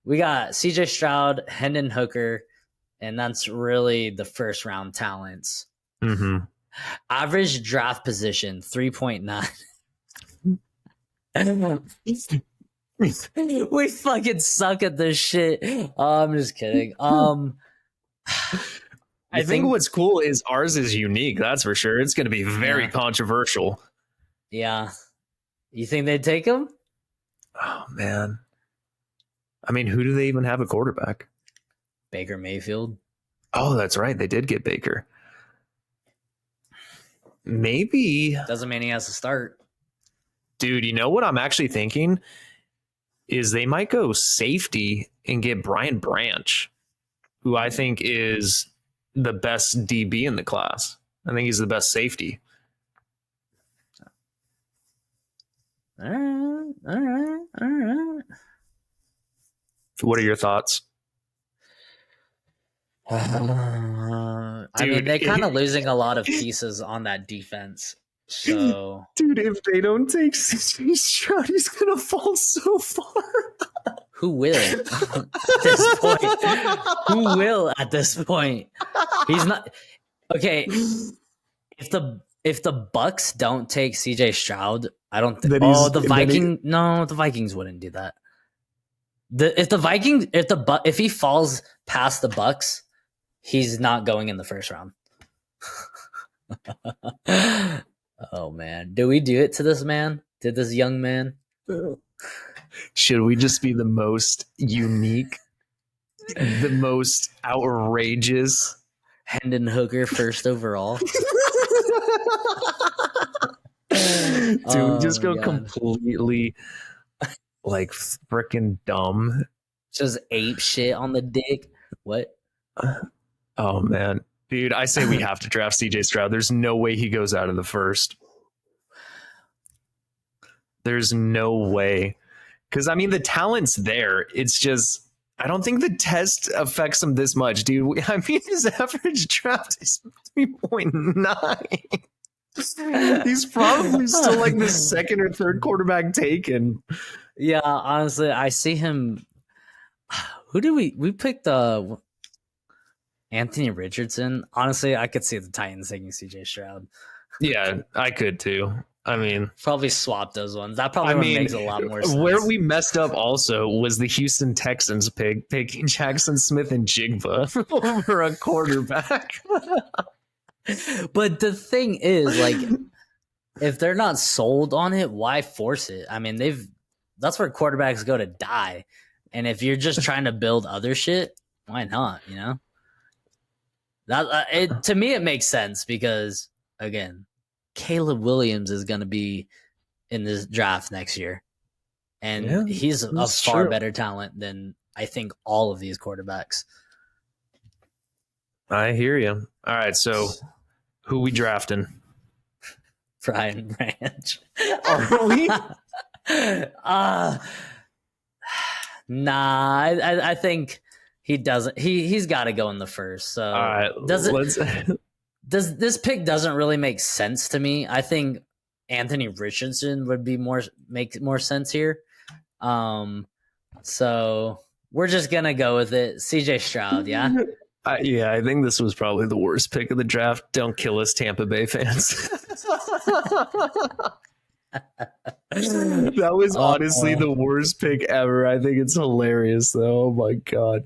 CJ Stroud, Hendon Hooker, and that's really the first round talents. Mm-hmm. Average draft position 3.9. We fucking suck at this shit. I'm just kidding. I think what's cool is ours is unique. That's for sure. It's going to be very controversial. Yeah. You think they'd take him? Oh, man. I mean, who do they even have a quarterback? Baker Mayfield. Oh, that's right. They did get Baker. Maybe. Doesn't mean he has to start. Dude, you know what I'm actually thinking? Is they might go safety and get Brian Branch, who I think is the best DB in the class. I think he's the best safety. All right. What are your thoughts? I mean, they're kind of losing a lot of pieces on that defense. So, dude, if they don't take CJ Stroud, he's gonna fall so far. Who will at this point? Who will at this point? He's not okay. If the Bucks don't take CJ Stroud, I don't think. The Vikings wouldn't do that. If he falls past the Bucks, he's not going in the first round. Oh man, do we do it to this man? Did this young man? Should we just be the most unique, the most outrageous? Hendon Hooker first overall. Dude, just go completely like freaking dumb. Just ape shit on the dick. What? Oh man. Dude, I say we have to draft CJ Stroud. There's no way he goes out of the first. There's no way. Because, I mean, the talent's there. It's just, I don't think the test affects him this much, dude. I mean, his average draft is 3.9. He's probably still like the second or third quarterback taken. Yeah, honestly, I see him. Who do we picked Anthony Richardson. Honestly, I could see the Titans taking CJ Stroud. Yeah, I could too. I mean, probably swap those ones. That probably makes a lot more sense. Where we messed up also was the Houston Texans picking Jackson Smith and Jigba over a quarterback. But the thing is, like, if they're not sold on it, why force it? I mean, that's where quarterbacks go to die. And if you're just trying to build other shit, why not? You know, to me it makes sense because again, Caleb Williams is going to be in this draft next year. And he's a far better talent than I think all of these quarterbacks. I hear you. All right, so who we drafting? Brian Branch. Are we? Nah, I think he doesn't. He's got to go in the first. So all right, does this pick doesn't really make sense to me. I think Anthony Richardson would make more sense here. So we're just gonna go with it. CJ Stroud, yeah. Yeah, I think this was probably the worst pick of the draft. Don't kill us, Tampa Bay fans. That was honestly the worst pick ever. I think it's hilarious, though. Oh my god.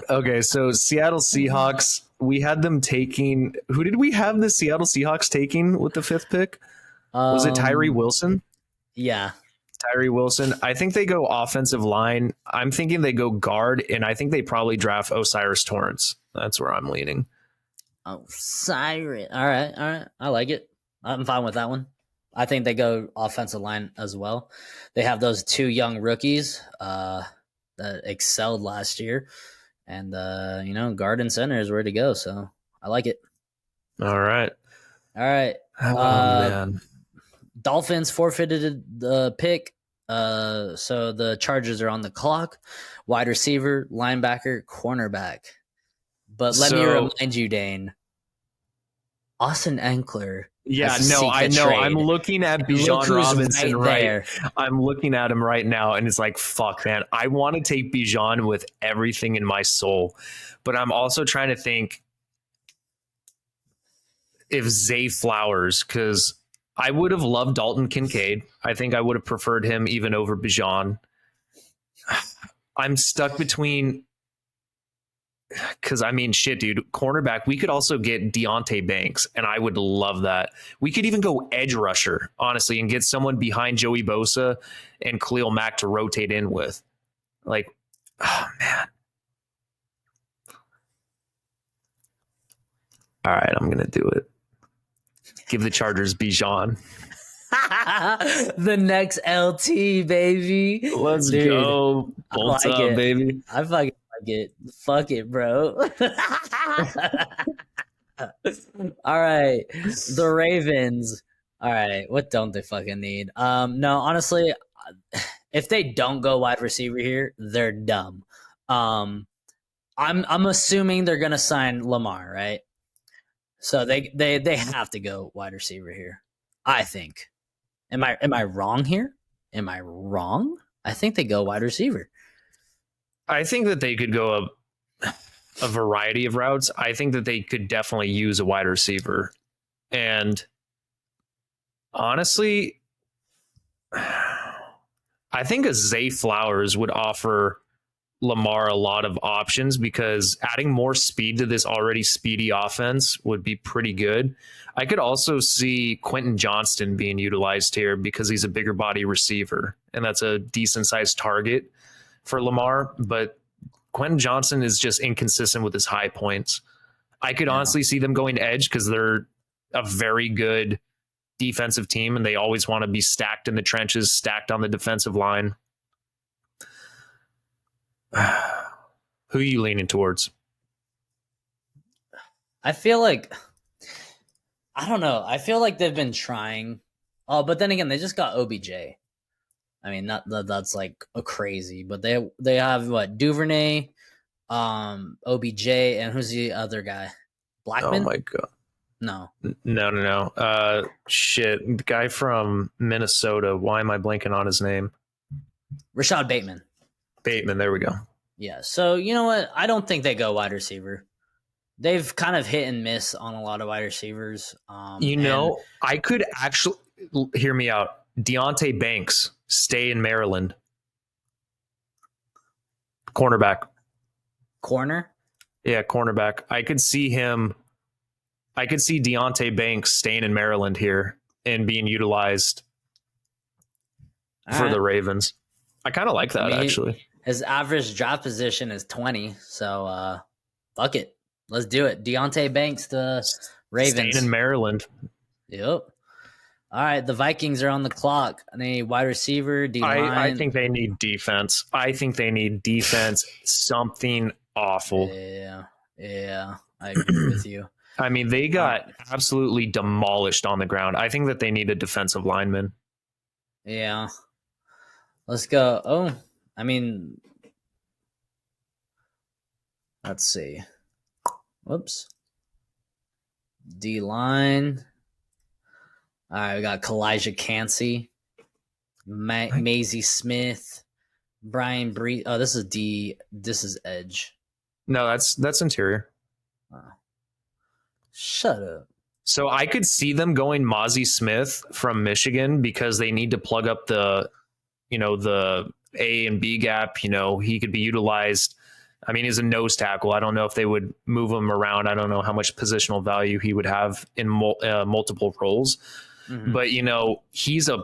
Okay, so Seattle Seahawks. We had them taking. Who did we have the Seattle Seahawks taking with the 5th pick? Was it Tyree Wilson? Yeah. Tyree Wilson. I think they go offensive line. I'm thinking they go guard, and I think they probably draft O'Cyrus Torrence. That's where I'm leaning. Osiris. All right. I like it. I'm fine with that one. I think they go offensive line as well. They have those 2 young rookies that excelled last year, and guard and center is where to go. So I like it. All right. Oh man. Dolphins forfeited the pick, so the Chargers are on the clock. Wide receiver, linebacker, cornerback. But let me remind you, Dane, Austin Eckler. Yeah, no, I know. Trade. I'm looking at Bijan Robinson right. I'm looking at him right now, and it's like, fuck, man. I want to take Bijan with everything in my soul, but I'm also trying to think if Zay Flowers, because I would have loved Dalton Kincaid. I think I would have preferred him even over Bijan. I'm stuck between, because I mean, shit, dude, cornerback. We could also get Deonte Banks, and I would love that. We could even go edge rusher, honestly, and get someone behind Joey Bosa and Khalil Mack to rotate in with. Like, oh man. All right, I'm gonna do it. Give the Chargers Bijan. The next LT, baby. Let's go. Bolts up, baby. I fucking like it. Fuck it, bro. All right. The Ravens. All right. What don't they fucking need? No, honestly, if they don't go wide receiver here, they're dumb. I'm assuming they're gonna sign Lamar, right? So they have to go wide receiver here, I think. Am I wrong here? Am I wrong? I think they go wide receiver. I think that they could go a variety of routes. I think that they could definitely use a wide receiver. And honestly, I think a Zay Flowers would offer Lamar a lot of options, because adding more speed to this already speedy offense would be pretty good. I could also see Quentin Johnston being utilized here because he's a bigger body receiver, and that's a decent sized target for Lamar. But Quentin Johnston is just inconsistent with his high points. I could honestly see them going edge because they're a very good defensive team, and they always want to be stacked in the trenches, stacked on the defensive line. Who are you leaning towards? I feel like, I don't know. I feel like they've been trying. Oh, but then again, they just got OBJ. I mean, that's like a crazy, but they have what, Duvernay, OBJ, and who's the other guy? Blackman? Oh my god. No. Shit. The guy from Minnesota. Why am I blanking on his name? Rashad Bateman. There we go. Yeah. So, you know what? I don't think they go wide receiver. They've kind of hit and miss on a lot of wide receivers. I could actually, hear me out. Deonte Banks, stay in Maryland. Cornerback. Corner? Yeah, cornerback. I could see Deonte Banks staying in Maryland here and being utilized for the Ravens. I kind of like that, actually. His average draft position is 20, so fuck it. Let's do it. Deonte Banks to Ravens. Staying in Maryland. Yep. All right, the Vikings are on the clock. Any wide receiver, D-line? I think they need defense. Something awful. Yeah, I agree with you. I mean, they got absolutely demolished on the ground. I think that they need a defensive lineman. Yeah. Let's go. Oh, I mean, let's see. Whoops. D-line. All right, we got Kalijah Cansey, Maisie Smith, Brian Bree. Oh, this is D. This is edge. No, that's interior. Oh. Shut up. So I could see them going Mozzie Smith from Michigan because they need to plug up the A and B gap. He could be utilized. I mean, he's a nose tackle. I don't know if they would move him around. I don't know how much positional value he would have in multiple roles. Mm-hmm. But, he's a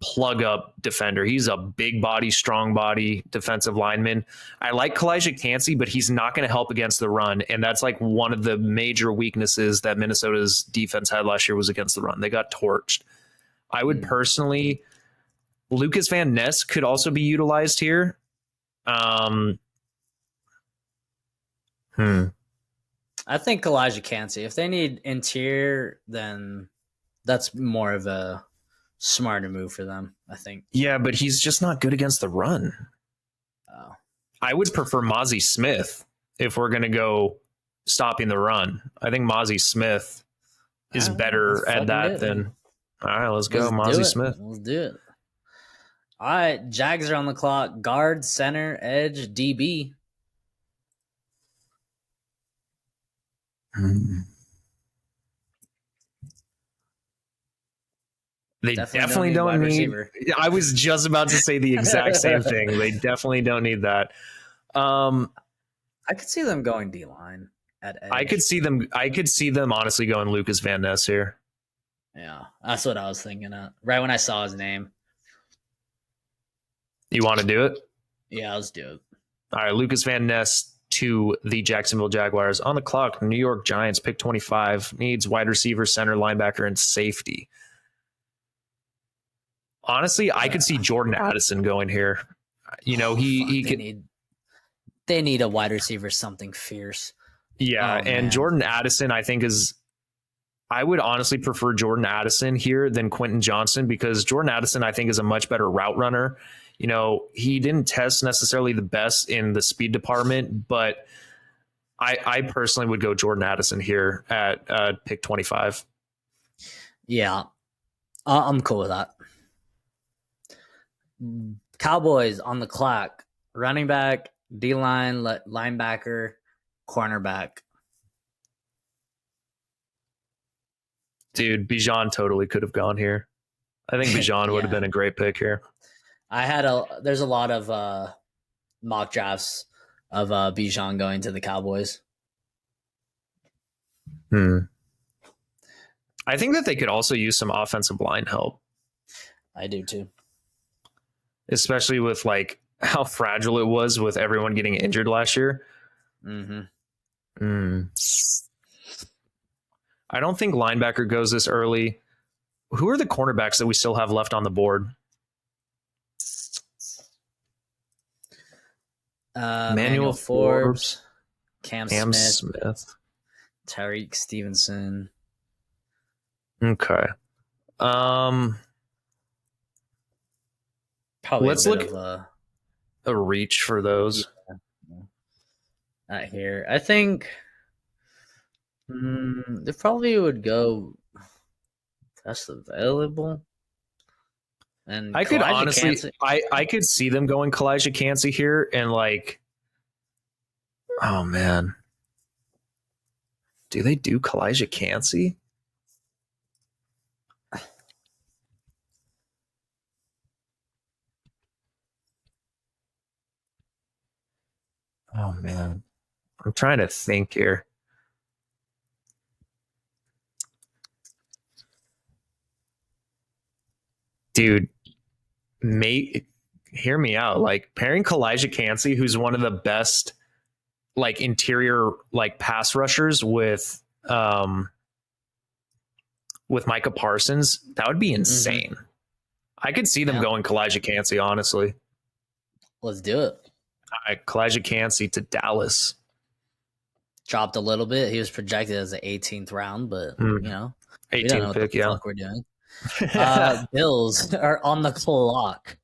plug-up defender. He's a big body, strong body defensive lineman. I like Kalijah Cansey, but he's not going to help against the run. And that's like one of the major weaknesses that Minnesota's defense had last year was against the run. They got torched. I would personally... Lucas Van Ness could also be utilized here. I think Kalijah Cansey. If they need interior, then that's more of a smarter move for them, I think. Yeah, but he's just not good against the run. Oh. I would prefer Mozzie Smith if we're going to go stopping the run. I think Mozzie Smith is better at that than... All right, let's go, Mozzie Smith. Let's do it. All right, Jags are on the clock. Guard, center, edge, DB. They definitely don't need receiver. I was just about to say the exact same thing. They definitely don't need that. I could see them going D-line at edge. I could see them honestly going Lucas Van Ness here. Yeah, that's what I was thinking of. Right when I saw his name. You want to do it? Yeah, let's do it. All right, Lucas Van Ness to the Jacksonville Jaguars. On the clock, New York Giants, pick 25. Needs wide receiver, center, linebacker, and safety. Honestly, I could see Jordan Addison going here. They need a wide receiver, something fierce. Yeah, and Jordan Addison, I think I would honestly prefer Jordan Addison here than Quentin Johnson because Jordan Addison, I think, is a much better route runner. He didn't test necessarily the best in the speed department, but I personally would go Jordan Addison here at pick 25. Yeah, I'm cool with that. Cowboys on the clock. Running back, D-line, linebacker, cornerback. Dude, Bijan totally could have gone here. I think Bijan would have been a great pick here. There's a lot of mock drafts of Bijan going to the Cowboys. I think that they could also use some offensive line help. I do too. Especially with like how fragile it was with everyone getting injured last year. Mm-hmm. I don't think linebacker goes this early. Who are the cornerbacks that we still have left on the board? Manuel Forbes, Cam Smith, Tyreek Stevenson. Okay. Probably let's look at a reach for those. Yeah. Not here. I think they probably would go best available. And I could honestly, I could see them going Kalijah Cansey here and like, oh man, do they do Kalijah Cansey? Oh man, I'm trying to think here. Dude, hear me out. Like pairing Kalijah Cansey, who's one of the best like interior like pass rushers with with Micah Parsons, that would be insane. I could see them going Kalijah Cansey, honestly. Let's do it. All right, Kalijah Cansey to Dallas. Dropped a little bit. He was projected as the 18th round, but you know, 18th we don't know what pick, the yeah. fuck we're doing. Bills are on the clock.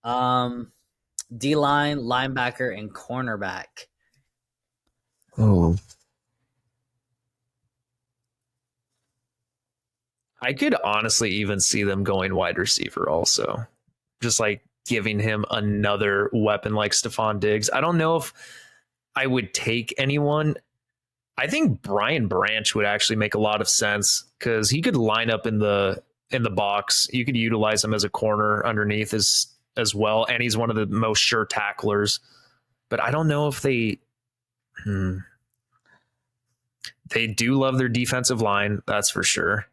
D-line, linebacker, and cornerback. Oh. I could honestly even see them going wide receiver also. Just like giving him another weapon like Stephon Diggs. I don't know if I would take anyone. I think Brian Branch would actually make a lot of sense because he could line up in the box. You could utilize him as a corner underneath as well, and he's one of the most sure tacklers. But I don't know if they do love their defensive line, that's for sure.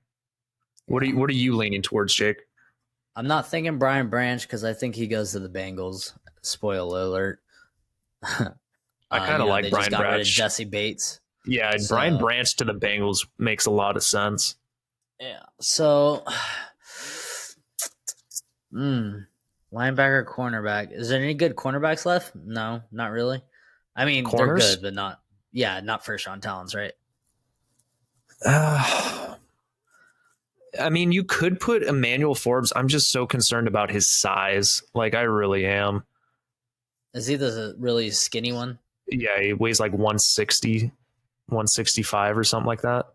What are you leaning towards, Jake? I'm not thinking Brian Branch because I think he goes to the Bengals. Spoiler alert. I kind of like they Brian just got rid of Branch. Jesse Bates. Yeah, So- Brian Branch to the Bengals makes a lot of sense. Yeah. So, linebacker, cornerback. Is there any good cornerbacks left? No, not really. I mean, Corners? they're good, but not first round talents, right? I mean, you could put Emmanuel Forbes. I'm just so concerned about his size. Like, I really am. Is he the really skinny one? Yeah, he weighs like 160, 165 or something like that.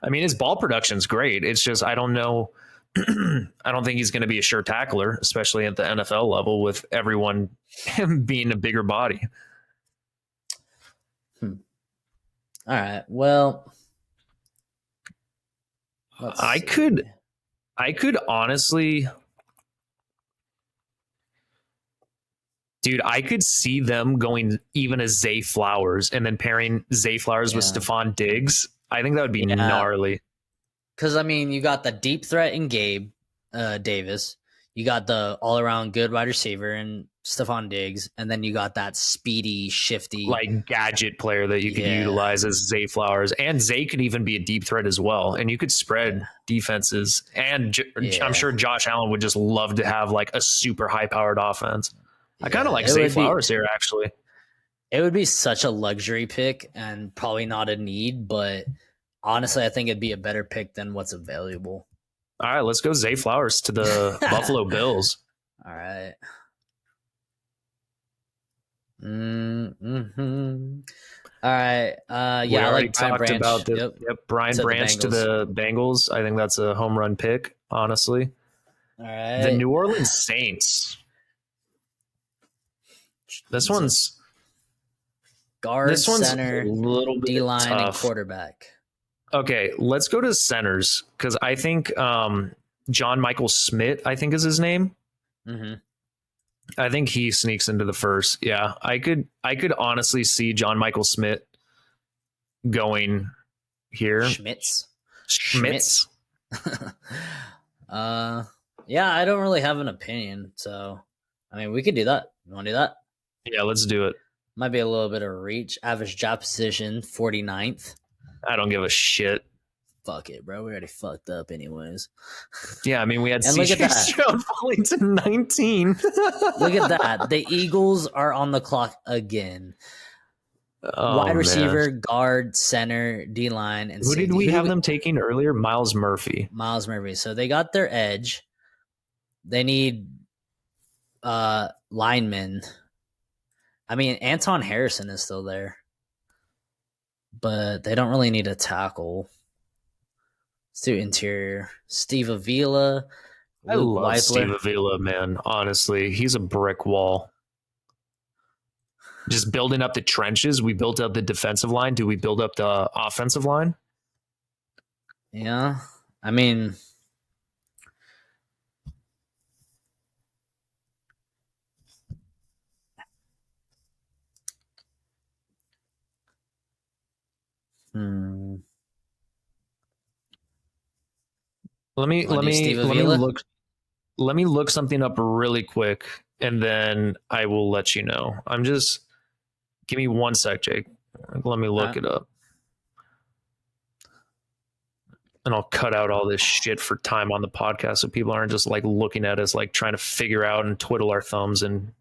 I mean, his ball production's great. It's just, I don't know. I don't think he's going to be a sure tackler, especially at the NFL level with everyone being a bigger body. All right. Well, I could honestly, dude, I could see them going even as Zay Flowers and then pairing Zay Flowers with Stephon Diggs. I think that would be gnarly. Because, I mean, you got the deep threat in Gabe Davis. You got the all-around good wide receiver in Stephon Diggs. And then you got that speedy, shifty... like gadget player that you could utilize as Zay Flowers. And Zay could even be a deep threat as well. And you could spread defenses. And I'm sure Josh Allen would just love to have like a super high-powered offense. I kind of like Zay Flowers here, actually. It would be such a luxury pick and probably not a need, but... honestly, I think it'd be a better pick than what's available. All right, let's go Zay Flowers to the Buffalo Bills. All right. Mm-hmm. All right. Yeah, I like Brian Branch. About the, Brian Branch to the Bengals. I think that's a home run pick, honestly. All right. The New Orleans Saints. This one's guard, center, a little bit D-line, tough. and quarterback. Okay, let's go to centers because I think John Michael Smith, I think is his name. Mm-hmm. I think he sneaks into the first. Yeah, I could honestly see John Michael Smith going here. Schmitz. Yeah, I don't really have an opinion, so I mean, we could do that. You want to do that? Yeah, let's do it. Might be a little bit of a reach. Average job position, 49th. I don't give a shit. Fuck it, bro. We already fucked up anyways. Yeah, I mean, we had And CJ Stroud falling to 19. Look at that. The Eagles are on the clock again. Wide receiver, guard, center, D-line, and who did we have them taking earlier? Miles Murphy. So they got their edge. They need linemen. I mean, Anton Harrison is still there. But they don't really need a tackle. Let's do interior. Steve Avila. I love Steve Avila, man. Honestly, he's a brick wall. Just building up the trenches. We built up the defensive line. Do we build up the offensive line? Yeah. I mean... Let me look something up really quick, and then I will let you know. Give me 1 sec, Jake. Let me look it up. And I'll cut out all this shit for time on the podcast so people aren't just like looking at us like trying to figure out and twiddle our thumbs and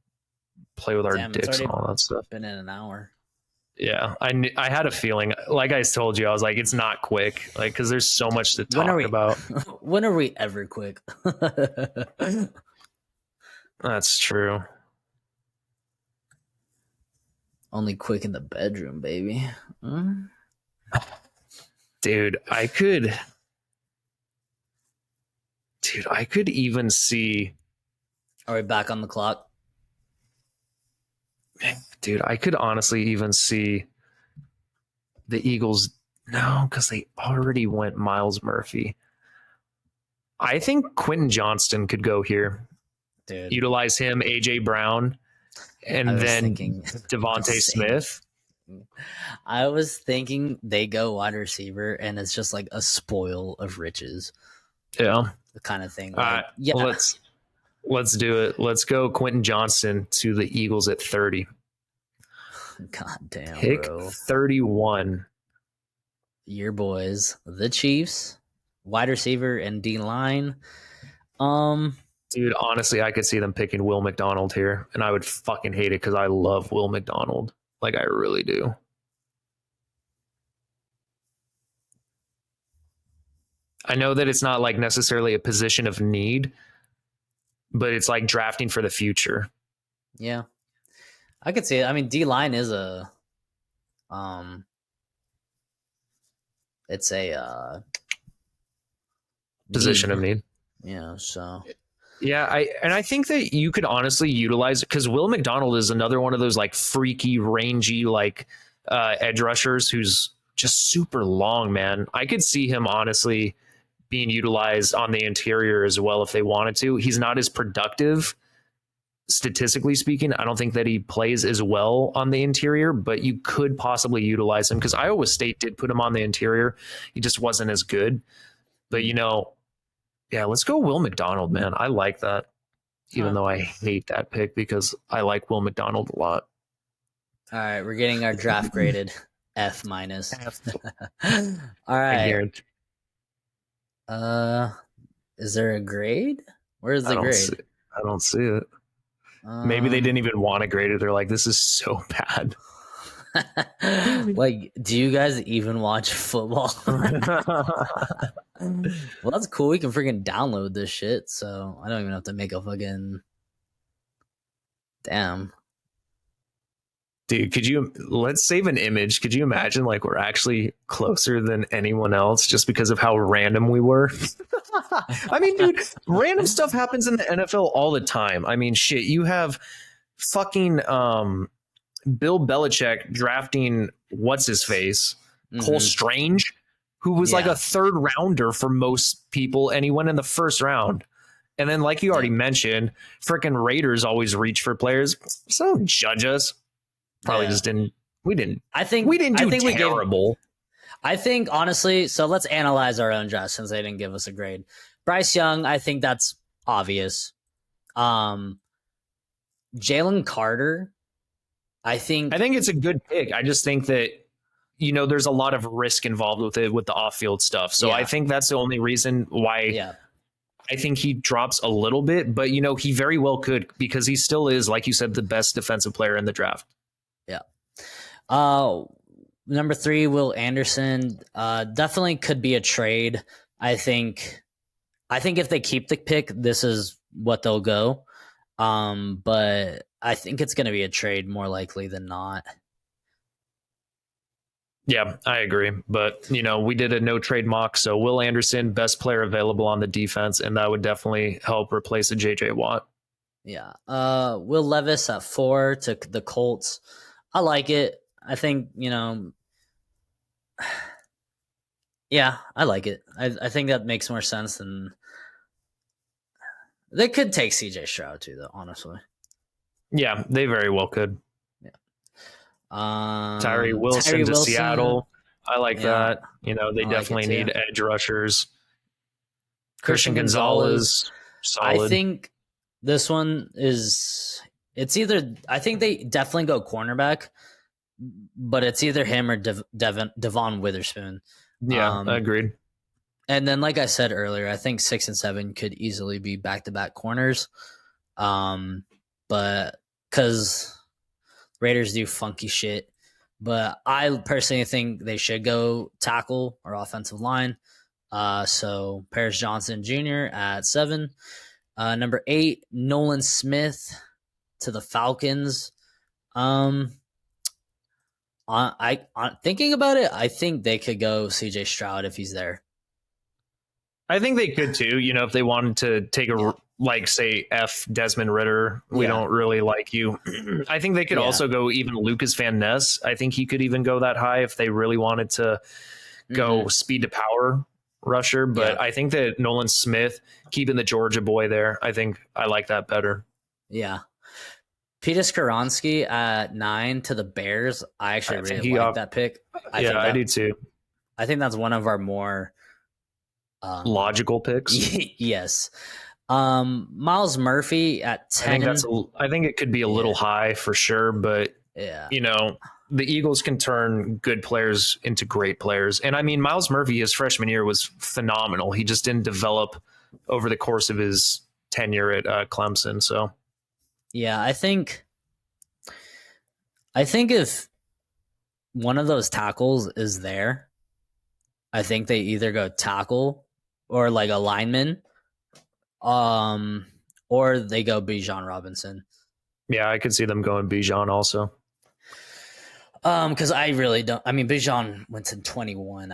play with our dicks and all that stuff. Been in an hour. Yeah, I had a feeling, like I told you, I was like, it's not quick, like because there's so much to talk about. When are we ever quick? That's true. Only quick in the bedroom, baby. Dude, I could even see. Are we back on the clock? Dude, I could honestly even see the Eagles. No, because they already went Miles Murphy. I think Quentin Johnston could go here. Dude. Utilize him, AJ Brown, and then Devontae Smith. I was thinking they go wide receiver, and it's just like a spoil of riches. Yeah, the kind of thing. Like, yeah, let's do it. Let's go Quentin Johnston to the Eagles at 30. God damn, pick bro. 31. Your boys, the Chiefs, wide receiver and D line. Dude, honestly, I could see them picking Will McDonald here, and I would fucking hate it because I love Will McDonald. Like, I really do. I know that it's not like necessarily a position of need, but it's like drafting for the future. Yeah, I could see it. I mean, D line is it's a position of need. Yeah, so. Yeah, I think that you could honestly utilize it because Will McDonald is another one of those like freaky, rangy like edge rushers who's just super long, man. I could see him honestly being utilized on the interior as well if they wanted to. He's not as productive, statistically speaking. I don't think that he plays as well on the interior, but you could possibly utilize him because Iowa State did put him on the interior. He just wasn't as good. But, you know, yeah, let's go Will McDonald, man. I like that, even though I hate that pick because I like Will McDonald a lot. All right, we're getting our draft graded F minus. All right. Is there a grade? Where's the grade? I don't see it. Maybe they didn't even want to grade it. They're like, this is so bad. Like, do you guys even watch football? Well, that's cool. We can freaking download this shit, so I don't even have to make a fucking. Damn. Dude, let's save an image. Could you imagine like we're actually closer than anyone else just because of how random we were? I mean, dude, random stuff happens in the NFL all the time. I mean, shit, you have fucking Bill Belichick drafting what's his face, Cole Strange, who was like a third rounder for most people, and he went in the first round. And then, like you already mentioned, freaking Raiders always reach for players. So don't judge us. Probably just didn't. We didn't. I think we didn't do terrible. I think honestly. So let's analyze our own draft since they didn't give us a grade. Bryce Young, I think that's obvious. Jalen Carter, I think it's a good pick. I just think that, you know, there's a lot of risk involved with it with the off-field stuff. So I think that's the only reason why I think he drops a little bit. But, you know, he very well could because he still is, like you said, the best defensive player in the draft. Yeah. Number 3, Will Anderson. Definitely could be a trade. I think if they keep the pick, this is what they'll go. But I think it's going to be a trade more likely than not. Yeah, I agree. But, you know, we did a no trade mock. So Will Anderson, best player available on the defense. And that would definitely help replace a JJ Watt. Yeah. Will Levis at 4 to the Colts. I like it. I think, you know, yeah, I like it. I think that makes more sense than they could take CJ Stroud too, though, honestly. Yeah, they very well could. Yeah. Tyree Wilson to Seattle. I like that. You know, they definitely need edge rushers. Christian Gonzalez. Solid. I think this one is it's either I think they definitely go cornerback, but it's either him or Devon Witherspoon. Yeah, agreed. And then, like I said earlier, I think 6 and 7 could easily be back-to-back corners. But because Raiders do funky shit. But I personally think they should go tackle or offensive line. So Paris Johnson Jr. at 7. Number 8, Nolan Smith to the Falcons. Thinking about it, I think they could go CJ Stroud if he's there. I think they could too. If they wanted to take say F Desmond Ritter, we don't really like you. I think they could also go even Lucas Van Ness. I think he could even go that high if they really wanted to go speed to power rusher. But I think that Nolan Smith, keeping the Georgia boy there, I think I like that better. Yeah. Peter Skoronski at 9 to the Bears. I actually really like that pick. I do too. I think that's one of our more logical picks. Yes. Miles Murphy at 10. I think it could be a little high for sure, but the Eagles can turn good players into great players. And I mean, Miles Murphy, his freshman year was phenomenal. He just didn't develop over the course of his tenure at Clemson. So yeah, I think if one of those tackles is there, I think they either go tackle or like a lineman, or they go Bijan Robinson. Yeah, I could see them going Bijan also. Because I really don't. I mean, Bijan went in 21.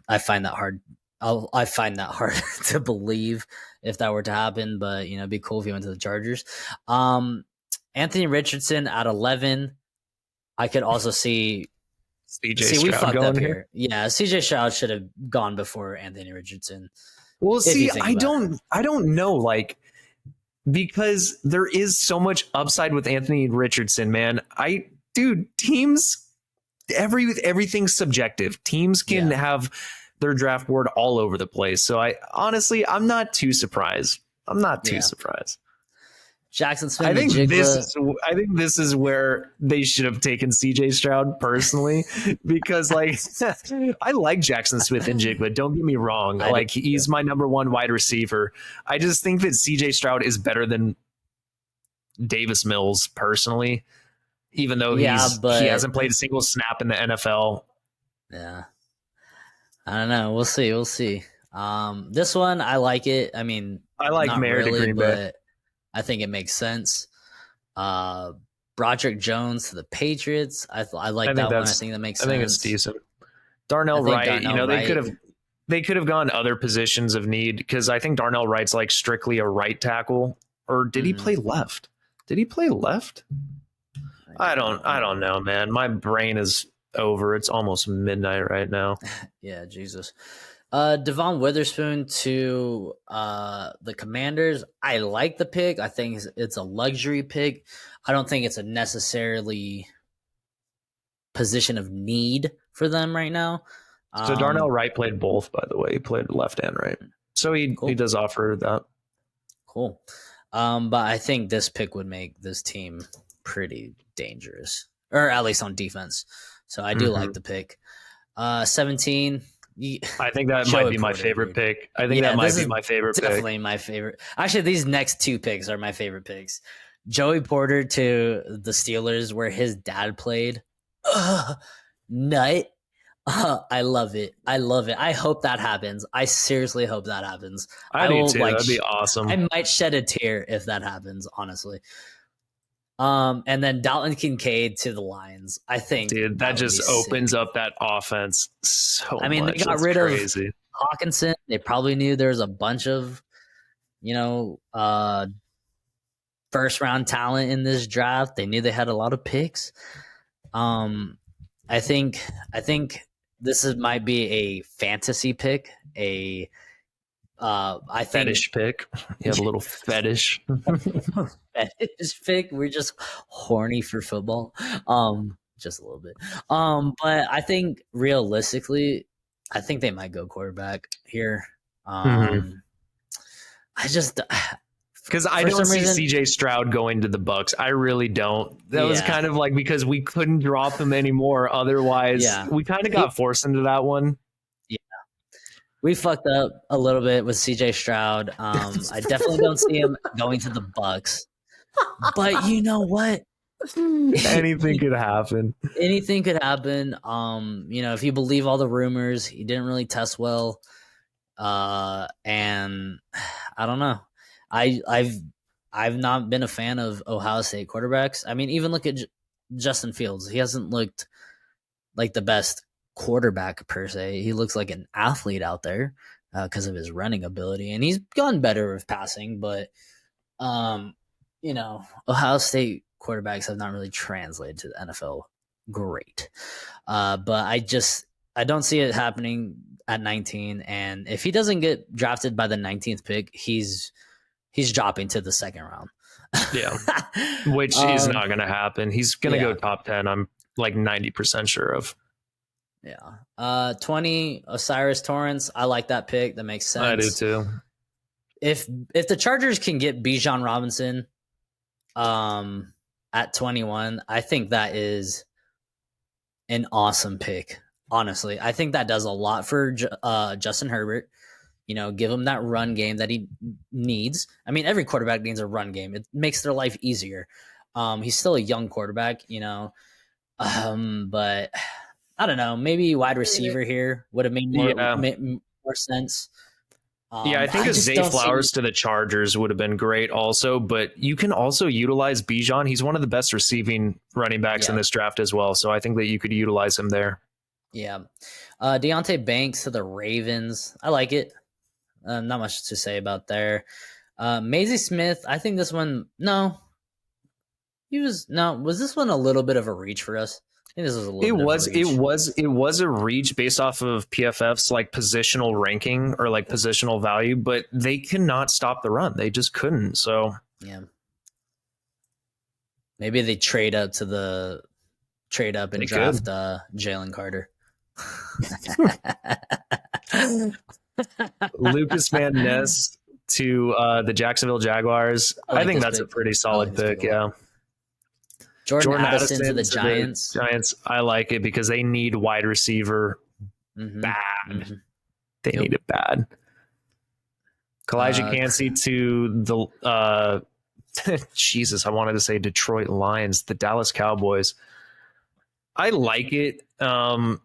I find that hard. I find that hard to believe if that were to happen. But it'd be cool if he went to the Chargers. Anthony Richardson at 11. I could also see. CJ Stroud going here. Yeah, CJ Stroud should have gone before Anthony Richardson. Well, see, I don't know, because there is so much upside with Anthony Richardson, man. Teams, everything's subjective. Teams can have their draft board all over the place. So I'm not too surprised. Surprised. Jackson Smith. I think this is where they should have taken CJ Stroud personally, because I like Jackson Smith and Jigba. Don't get me wrong. He's my number one wide receiver. I just think that CJ Stroud is better than Davis Mills personally, even though he hasn't played a single snap in the NFL. Yeah. I don't know. We'll see. This one, I like it. I mean, I like Mayor to Green Bay. I think it makes sense. Broderick Jones to the Patriots. I like that one. I think that makes sense. I think it's decent. Darnell Wright. They could have gone other positions of need, because I think Darnell Wright's strictly a right tackle. Or did he play left? Did he play left? I don't know, man. My brain is over. It's almost midnight right now. Yeah, Jesus. Devon Witherspoon to the Commanders. I like the pick. I think it's a luxury pick. I don't think it's a necessarily position of need for them right now. So Darnell Wright played both, by the way. He played left and right. So he does offer that. Cool. But I think this pick would make this team pretty dangerous, or at least on defense. So I do like the pick. 17. I think that might be my favorite pick. I think that might be my favorite pick. Definitely my favorite. Actually, these next two picks are my favorite picks. Joey Porter to the Steelers, where his dad played. Nut. I love it. I hope that happens. I seriously hope that happens. I do too. That'd be awesome. I might shed a tear if that happens, honestly. And then Dalton Kincaid to the Lions. I think, dude, that just opens up that offense so much. They got rid of Hawkinson. They probably knew there was a bunch of, first round talent in this draft. They knew they had a lot of picks. I think this might be a fantasy pick. I think fetish pick. You have a little fetish. Fetish pick. We're just horny for football. Just a little bit. But I think realistically, I think they might go quarterback here. I just because I don't see CJ Stroud going to the Bucs. I really don't. That was kind of because we couldn't drop him anymore. Otherwise, we kind of got forced into that one. we fucked up a little bit with CJ Stroud. I definitely don't see him going to the Bucks. But you know what? Anything could happen. Anything could happen. If you believe all the rumors, he didn't really test well. And I don't know. I've not been a fan of Ohio State quarterbacks. I mean, even look at Justin Fields. He hasn't looked like the best quarterback per se. He looks like an athlete out there because of his running ability, and he's gotten better with passing. But Ohio State quarterbacks have not really translated to the NFL great. But I don't see it happening at 19. And if he doesn't get drafted by the 19th pick, he's dropping to the second round. Yeah, which is not going to happen. He's going to go top 10. I'm like 90% sure of. Yeah. 20, Osiris Torrance. I like that pick. That makes sense. I do too. If the Chargers can get Bijan Robinson at 21, I think that is an awesome pick. Honestly, I think that does a lot for Justin Herbert. Give him that run game that he needs. I mean, every quarterback needs a run game. It makes their life easier. He's still a young quarterback, but I don't know. Maybe wide receiver here would have made more sense. I think a Zay Flowers to the Chargers would have been great also, but you can also utilize Bijan. He's one of the best receiving running backs in this draft as well, so I think that you could utilize him there. Yeah. Deonte Banks to the Ravens. I like it. Not much to say about there. Maisie Smith, I think this one, was this one a little bit of a reach for us? I think this was a little It was a reach based off of PFF's like positional ranking or like positional value, but they cannot stop the run. They just couldn't. So yeah. Maybe they trade up and draft Jalen Carter. Lucas Van Ness to the Jacksonville Jaguars. I think that's a pretty solid pick. Yeah. Jordan Addison to the Giants. I like it because they need wide receiver bad. Mm-hmm. They need it bad. Kalijah Cansey to the Jesus, I wanted to say Detroit Lions, the Dallas Cowboys. I like it. I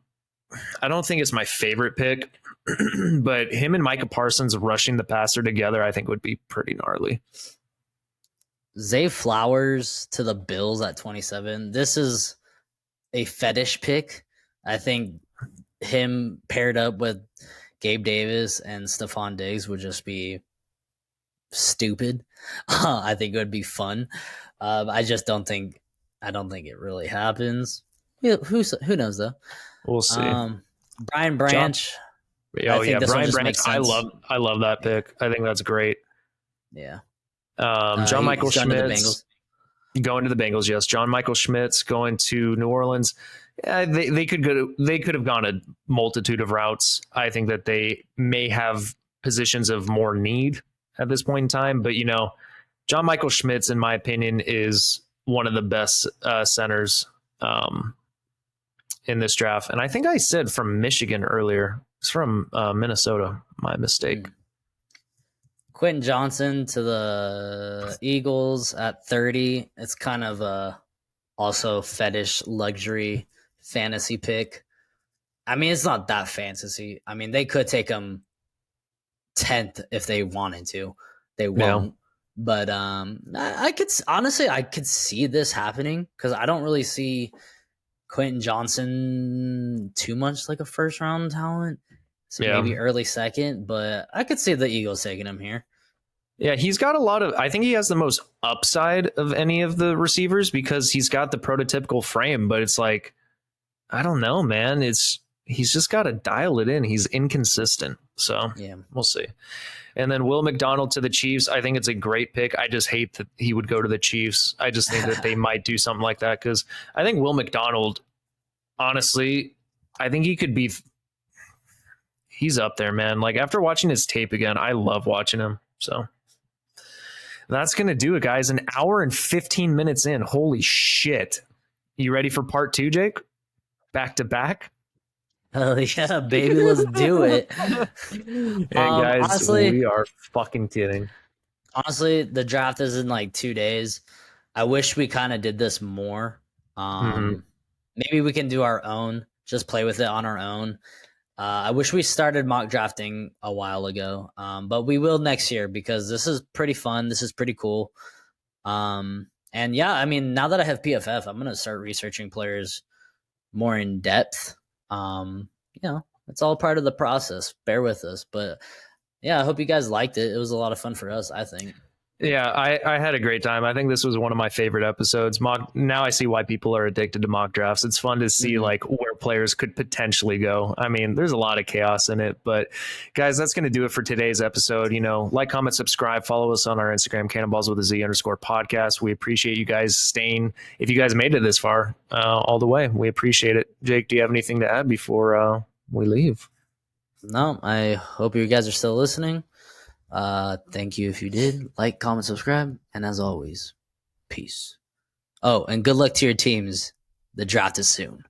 don't think it's my favorite pick, but him and Micah Parsons rushing the passer together, I think would be pretty gnarly. Zay Flowers to the Bills at 27. This is a fetish pick. I think him paired up with Gabe Davis and Stephon Diggs would just be stupid. I think it would be fun. I just don't think it really happens. Who knows though? We'll see. Brian Branch. Brian Branch. I love that pick. I think that's great. Yeah. John Michael Schmitz going to the Bengals. Yes, John Michael Schmitz going to New Orleans. They could have gone a multitude of routes. I think that they may have positions of more need at this point in time. But John Michael Schmitz, in my opinion, is one of the best centers in this draft. And I think I said from Michigan earlier. It's from Minnesota. My mistake. Quentin Johnson to the Eagles at 30. It's kind of a also fetish luxury fantasy pick. I mean, it's not that fantasy. I mean, they could take him 10th if they wanted to. They won't. Yeah. But I could see this happening because I don't really see Quentin Johnson too much like a first round talent. So maybe early second, but I could see the Eagles taking him here. Yeah, he's got I think he has the most upside of any of the receivers because he's got the prototypical frame, but it's like, I don't know, man. He's just got to dial it in. He's inconsistent. So we'll see. And then Will McDonald to the Chiefs. I think it's a great pick. I just hate that he would go to the Chiefs. I just think that they might do something like that because I think Will McDonald, honestly, I think he could be. He's up there, man. Like after watching his tape again, I love watching him. So that's going to do it, guys. An hour and 15 minutes in. Holy shit. You ready for part 2, Jake? Back to back? Hell yeah, baby, let's do it. And guys, Honestly, we are fucking kidding. the draft is in like 2 days. I wish we kind of did this more. Hmm. Maybe we can do our own, just play with it on our own. I wish we started mock drafting a while ago, but we will next year because this is pretty fun. This is pretty cool. And yeah, I mean, now that I have PFF, I'm gonna start researching players more in depth. It's all part of the process. Bear with us, but yeah, I hope you guys liked it. It was a lot of fun for us, I think. Yeah, I had a great time. I think this was one of my favorite episodes. Now I see why people are addicted to mock drafts. It's fun to see Mhm. like where players could potentially go. I mean, there's a lot of chaos in it, but guys, that's going to do it for today's episode. Like, comment, subscribe, follow us on our Instagram, Cannonballs with a Z _ podcast. We appreciate you guys staying. If you guys made it this far, all the way, we appreciate it. Jake, do you have anything to add before we leave? No, I hope you guys are still listening. Thank you if you did. Like, comment, subscribe, and as always, peace. Oh, and good luck to your teams. The draft is soon.